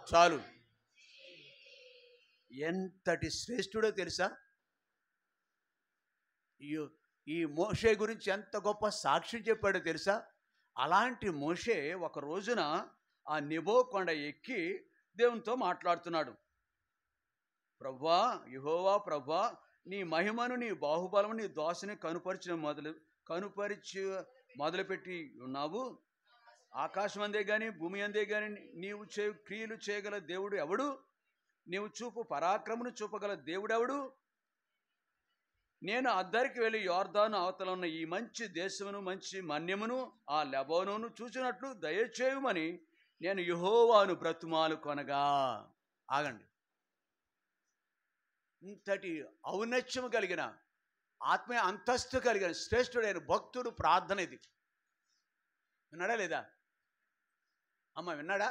S1: చాలు. ఎంతటి శ్రేష్ఠుడో తెలుసా? ఈ మోషే గురించి ఎంత గొప్ప సాక్ష్యం చెప్పాడో తెలుసా? అలాంటి మోషే ఒక రోజున ఆ నెబో కొండ ఎక్కి దేవునితో మాట్లాడుతున్నాడు. ప్రభువా, యెహోవా ప్రభువా, నీ మహిమను నీ బాహుబలము నీ దోషని కనుపరిచి మొదలుపెట్టి ఉన్నావు. ఆకాశం అందే కానీ భూమి అందే కానీ నీవు క్రియలు చేయగల దేవుడు ఎవడు? నీవు చూపు పరాక్రమను చూపగల దేవుడెవడు? నేను అద్దరికి వెళ్ళి యోర్దాను అవతల ఉన్న ఈ మంచి దేశమును మంచి మన్యమును ఆ లెబానోను చూసినట్లు దయచేయమని నేను యెహోవాను బ్రతుమాలు కొనగా. ఆగండి. ఇంతటి ఔన్నత్యము కలిగిన ఆత్మీయ అంతస్తు కలిగిన శ్రేష్ఠుడైన భక్తుడు ప్రార్థన ఇది. విన్నాడా లేదా అమ్మ? విన్నాడా?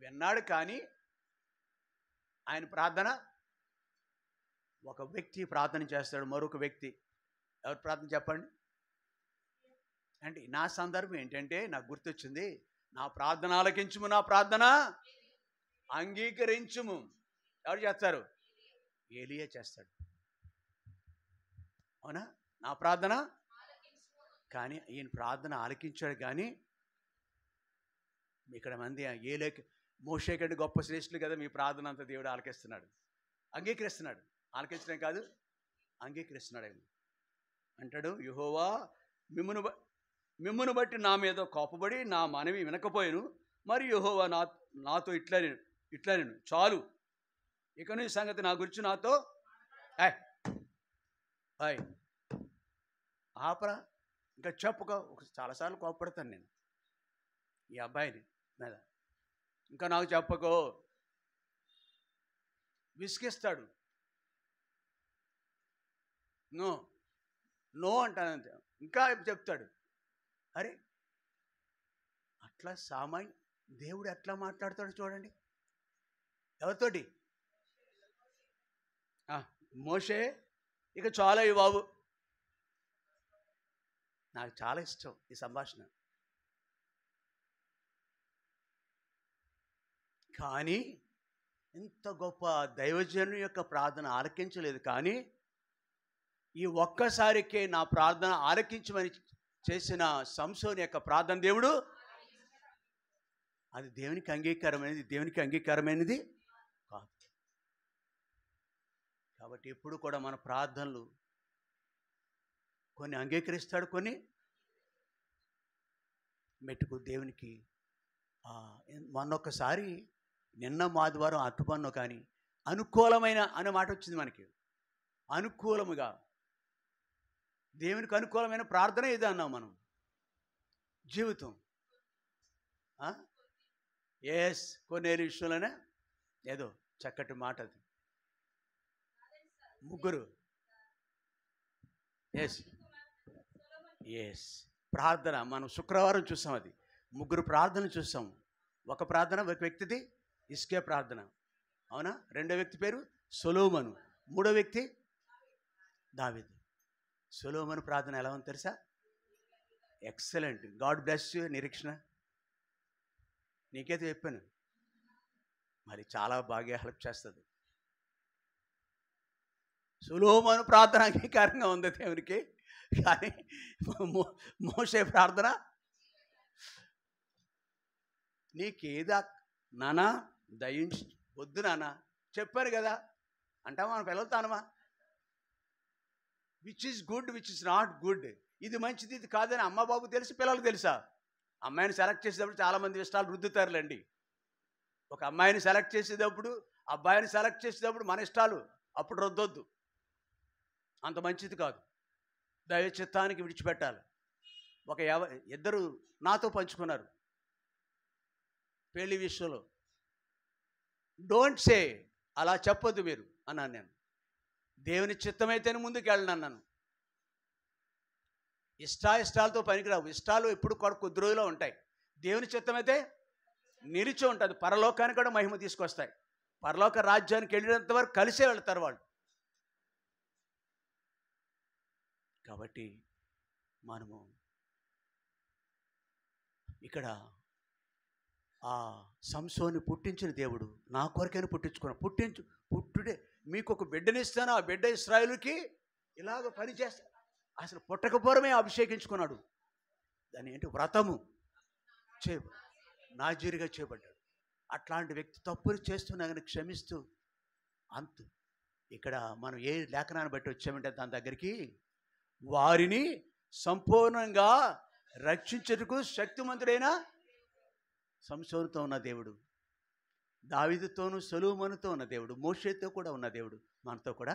S1: విన్నాడు. కానీ ఆయన ప్రార్థన, ఒక వ్యక్తి ప్రార్థన చేస్తాడు, మరొక వ్యక్తి. ఎవరు ప్రార్థన చెప్పండి? అంటే నా సందర్భం ఏంటంటే నాకు గుర్తొచ్చింది. నా ప్రార్థన ఆలకించుము, నా ప్రార్థన అంగీకరించుము. ఎవరు చేస్తారు? ఏలియా చేస్తాడు. అవునా? నా ప్రార్థన. కానీ ఈయన ప్రార్థన ఆలకించాడు. కానీ ఇక్కడ మంది మోషే కంటే గొప్ప శ్రేష్ఠులు కదా, మీ ప్రార్థన అంతా దేవుడు ఆలకిస్తున్నాడు, అంగీకరిస్తున్నాడు. ఆలకించడం కాదు, అంగీకరిస్తున్నాడు. ఆయన అంటాడు, యెహోవా మిమ్మును
S3: మిమ్మును బట్టి నా మీద కోపపడి నా మనవి వినకపోయాను. మరి యెహోవా నాతో ఇట్లా నేను చాలు, ఇకను ఈ సంగతి నా గురించి నాతో హాయ్ ఆపరా, ఇంకా చెప్పుకో. చాలాసార్లు కోపపడతాను నేను ఈ అబ్బాయిని మీద, ఇంకా నాకు చెప్పకో. విసిగిస్తాడు. No no అంటానంతే. ఇంకా చెప్తాడు. అరే అట్లా సామాన్య దేవుడు ఎట్లా మాట్లాడతాడు చూడండి. ఎవరితోటి? మోషే, ఇక చాలా ఈ బాబు. నాకు చాలా ఇష్టం ఈ సంభాషణ. కానీ ఇంత గొప్ప దైవజను యొక్క ప్రార్థన ఆలకించలేదు. కానీ ఈ ఒక్కసారికే నా ప్రార్థన ఆలకించమని చేసిన సంసోని యొక్క ప్రార్థన దేవుడు, అది దేవునికి అంగీకారమైనది కాదు. కాబట్టి ఎప్పుడు కూడా మన ప్రార్థనలు కొన్ని అంగీకరిస్తాడు, కొన్ని మెట్టుకు దేవునికి. మొన్నొక్కసారి నిన్న ఆదివారం అట్టుపన్ను కానీ అనుకూలమైన అనే మాట వచ్చింది మనకి. అనుకూలముగా దేవునికి అనుకూలమైన ప్రార్థన ఇది అన్నాం మనం. జీవితం కొన్నేళ్ళ విషయంలోనే ఏదో చక్కటి మాట అది. ముగ్గురు ప్రార్థన మనం శుక్రవారం చూసాం. అది ముగ్గురు ప్రార్థన చూసాం. ఒక ప్రార్థన ఒక వ్యక్తిది ఇస్కే ప్రార్థన, అవునా? రెండో వ్యక్తి పేరు సొలొమోను, మూడో వ్యక్తి దావీదు. సొలొమోను ప్రార్థన ఎలా ఉంది తెలుసా? ఎక్సలెంట్. గాడ్ బ్లెస్ యూ నిరీక్షణ. నీకైతే చెప్పాను, మరి చాలా బాగా హెల్ప్ చేస్తుంది. సొలొమోను ప్రార్థన అంగీకారంగా ఉంది దేవునికి. కానీ మోషే ప్రార్థన నీకేదా నానా దయించి వద్దు నాన్న చెప్పారు కదా అంటావా? మన పిల్లలతానమా? Which is good, which is not good, ఇది మంచిది ఇది కాదని అమ్మ బాబు తెలిసి పిల్లలకు తెలుసా? అమ్మాయిని సెలెక్ట్ చేసేటప్పుడు చాలామంది ఇష్టాలు రుద్దుతారులేండి. ఒక అమ్మాయిని సెలెక్ట్ చేసేటప్పుడు, అబ్బాయిని సెలెక్ట్ చేసేటప్పుడు మన ఇష్టాలు అప్పుడు రుద్దొద్దు. అంత మంచిది కాదు. దైవ చిత్తానికి విడిచిపెట్టాలి. ఇద్దరు నాతో పంచుకున్నారు పెళ్లి విషయంలో. డోంట్ సే, అలా చెప్పొద్దు మీరు అన్నాను నేను. దేవుని చిత్తమైతేనే ముందుకు వెళ్ళను అన్నాను. ఇష్టాలతో పనికిరావు. ఇష్టాలు ఎప్పుడు కొద్ది రోజులో ఉంటాయి. దేవుని చిత్తమైతే నిలిచి ఉంటుంది. పరలోకానికి కూడా మహిమ తీసుకొస్తాయి. పరలోక రాజ్యానికి వెళ్ళినంత వరకు కలిసే వెళ్తారు వాళ్ళు. కాబట్టి మనము ఇక్కడ ఆ సంసోని పుట్టించిన దేవుడు నా కొరకైనా పుట్టుడే మీకు ఒక బిడ్డనిస్తాను, ఆ బిడ్డ ఇశ్రాయేలుకి ఇలాగ పని చేస్తా. అసలు పుట్టకపూర్వమే అభిషేకించుకున్నాడు. దాని ఏంటి వ్రతము నాజీరుగా చేయబడ్డాడు. అట్లాంటి వ్యక్తి తప్పులు చేస్తున్నా కానీ క్షమిస్తూ ఇక్కడ మనం ఏ లేఖనాన్ని బట్టి వచ్చామంటే దాని దగ్గరికి, వారిని సంపూర్ణంగా రక్షించుటకు శక్తిమంతుడైన సంసోనుతో ఉన్న దేవుడు, దావీదుతోనూ సొలొమోనుతో ఉన్న దేవుడు, మోషేతో కూడా ఉన్న దేవుడు మనతో కూడా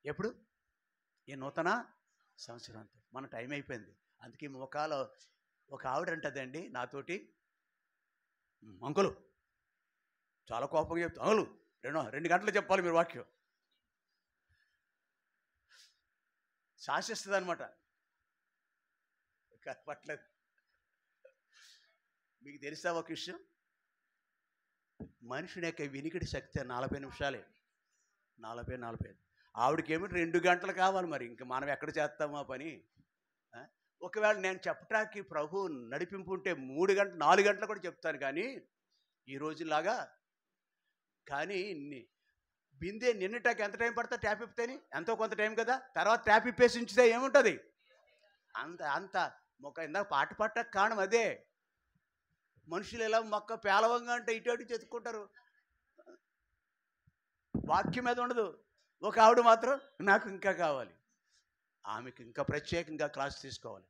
S3: ఎప్పుడు ఈ నూతన సంవత్సరంతో. మన టైం అయిపోయింది. అందుకే ముఖాలో ఒక ఆవిడ అంటదండి నాతోటి, అంకులు చాలా కోపంగా చెప్తా, అంకులు 2 గంటలు చెప్పాలి మీరు వాక్యం, శాసిస్తుంది అనమాట. కనపట్లేదు. మీకు తెలుసా ఒక విషయం? మనుషుని యొక్క వినికిడి శక్తి 40 నిమిషాలే. 40. ఆవిడకేమిటి 2 గంటలు కావాలి. మరి ఇంక మనం ఎక్కడ చేస్తామా పని? ఒకవేళ నేను చెప్పటానికి ప్రభు నడిపింపు ఉంటే 3 గంటలు 4 గంటలు కూడా చెప్తాను. కానీ ఈ రోజులాగా కానీ బిందె నిన్నటాకి ఎంత టైం పడుతుంది? ట్యాప్ ఇప్పితేని ఎంతో కొంత టైం కదా. తర్వాత ట్యాప్ ఇప్పేసి ఉంచితే ఏముంటుంది? అంత ఇందాక పాట పాడటానికి కారణం అదే. మనుషులు ఎలా మొక్క పేలవంగా అంటే ఇటు అటు చెతుక్కుంటారు, వాక్యం మీద ఉండదు. ఒక ఆవిడ మాత్రం నాకు ఇంకా కావాలి, ఆమెకు ఇంకా ప్రత్యేకంగా క్లాస్ తీసుకోవాలి.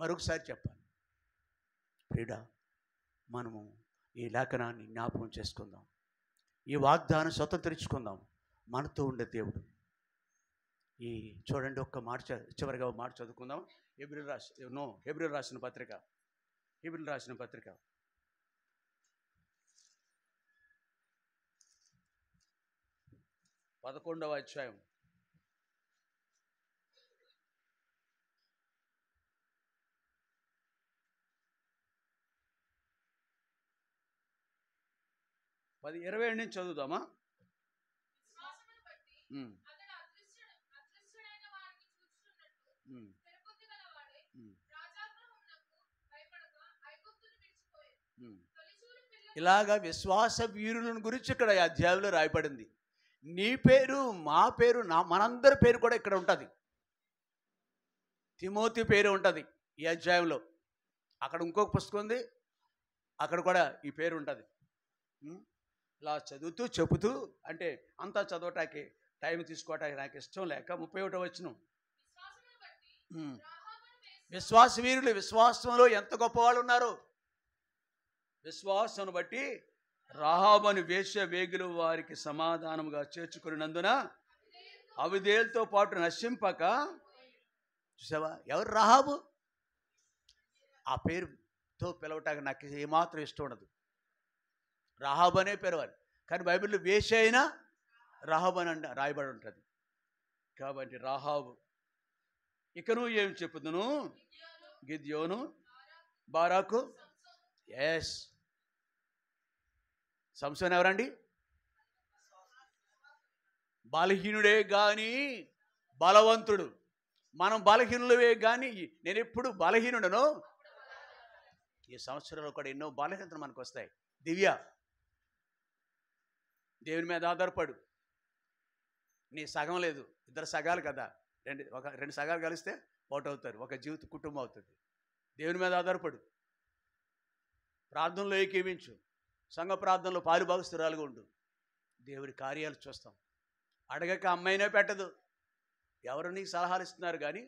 S3: మరొకసారి చెప్పాలి, ప్రియుడా, మనము ఈ లేఖనాన్ని జ్ఞాపకం చేసుకుందాం, ఈ వాగ్దానం స్వతంత్రించుకుందాం. మనతో ఉండే దేవుడు. ఈ చూడండి, ఒక్క మాట చివరిగా ఒక మాట చదువుకుందాం. హెబ్రీయులు రాసిన పత్రిక 11వ అధ్యాయం 27 నుంచి చదువుదామా? ఇలాగా విశ్వాస వీరులను గురించి ఇక్కడ ఈ అధ్యాయంలో రాయబడింది. నీ పేరు, మా పేరు, మనందరి పేరు కూడా ఇక్కడ ఉంటుంది. తిమోతి పేరు ఉంటుంది ఈ అధ్యాయంలో. అక్కడ ఇంకొక పుస్తకం ఉంది, అక్కడ కూడా ఈ పేరు ఉంటుంది. ఇలా చదువుతూ చెబుతూ, అంటే అంతా చదవటానికి టైం తీసుకోవటానికి నాకు ఇష్టం లేక 31వ వచనం, విశ్వాస వీరులు, విశ్వాసంలో ఎంత గొప్పవాళ్ళు ఉన్నారు. విశ్వాసం బట్టి రాహాబను వేశ్య వేగులు వారికి సమాధానముగా చేర్చుకున్నందున అవిధేయులతో పాటు నశింపక. చూసావా, ఎవరు రాహాబు? ఆ పేరుతో పిలవటానికి నాకు ఏమాత్రం ఇష్టం ఉండదు. రాహాబు అనే పిలవాలి, కానీ బైబిల్లో వేశ్య అయినా రాహాబు అని రాయబడి ఉంటుంది. కాబట్టి రాహాబు. ఇకను ఏం చెప్పుదును? గిద్యోను, బారాకు. ఎస్, సంసోన్ ఎవరండి? బలహీనుడే కానీ బలవంతుడు. మనం బలహీనులవే కానీ నేను ఎప్పుడు బలహీనుడను. ఈ సంవత్సరంలో కూడా ఎన్నో బలహీనతలు మనకు వస్తాయి. దివ్య, దేవుని మీద ఆధారపడు. నీ సగం లేదు, ఇద్దరు సగాలు కదా, రెండు సగాలు కలిస్తే ఒకటి అవుతారు, ఒక జీవిత కుటుంబం అవుతుంది. దేవుని మీద ఆధారపడు. ప్రార్థనలో ఏకీవించు. సంఘ ప్రార్థనలో పాలుభాగస్తురాలుగా ఉండు. దేవుడి కార్యాలు చూస్తాం. అడగక అమ్మాయినే పెట్టదు. ఎవరు నీకు సలహాలు ఇస్తున్నారు కానీ,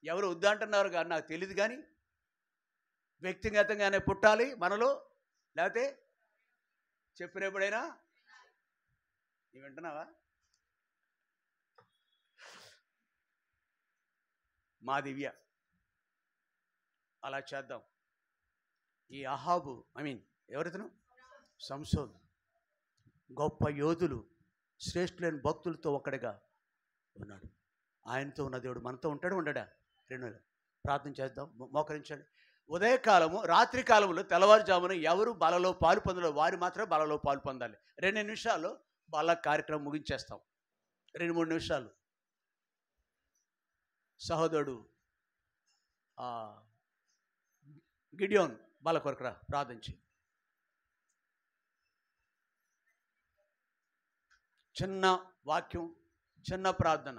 S3: ఎవరు వద్దంటున్నారు కానీ నాకు తెలియదు. కానీ వ్యక్తిగతంగానే పుట్టాలి మనలో. లేకపోతే చెప్పినప్పుడైనా నీ వింటున్నావా? మా దివ్య అలా చేద్దాం. ఈ అహాబు, ఎవరితను? సంసోన్, గొప్ప యోధులు, శ్రేష్ఠులైన భక్తులతో ఒక్కడిగా ఉన్నాడు. ఆయనతో ఉన్న దేవుడు మనతో ఉంటాడు, ఉండడా? రెండు ప్రార్థన చేద్దాం, మోకరించండి. ఉదయకాలము, రాత్రి కాలంలో, తెల్లవారుజామున ఎవరు బలలో పాలు పొందలో వారు మాత్రమే బలలో పాలు పొందాలి. 2 నిమిషాలు బల కార్యక్రమం ముగించేస్తాం. 2-3 నిమిషాలు సహోదరుడు గిడియోన్ బల కొరకు ప్రార్థించి చిన్న వాక్యం, చిన్న ప్రార్థన.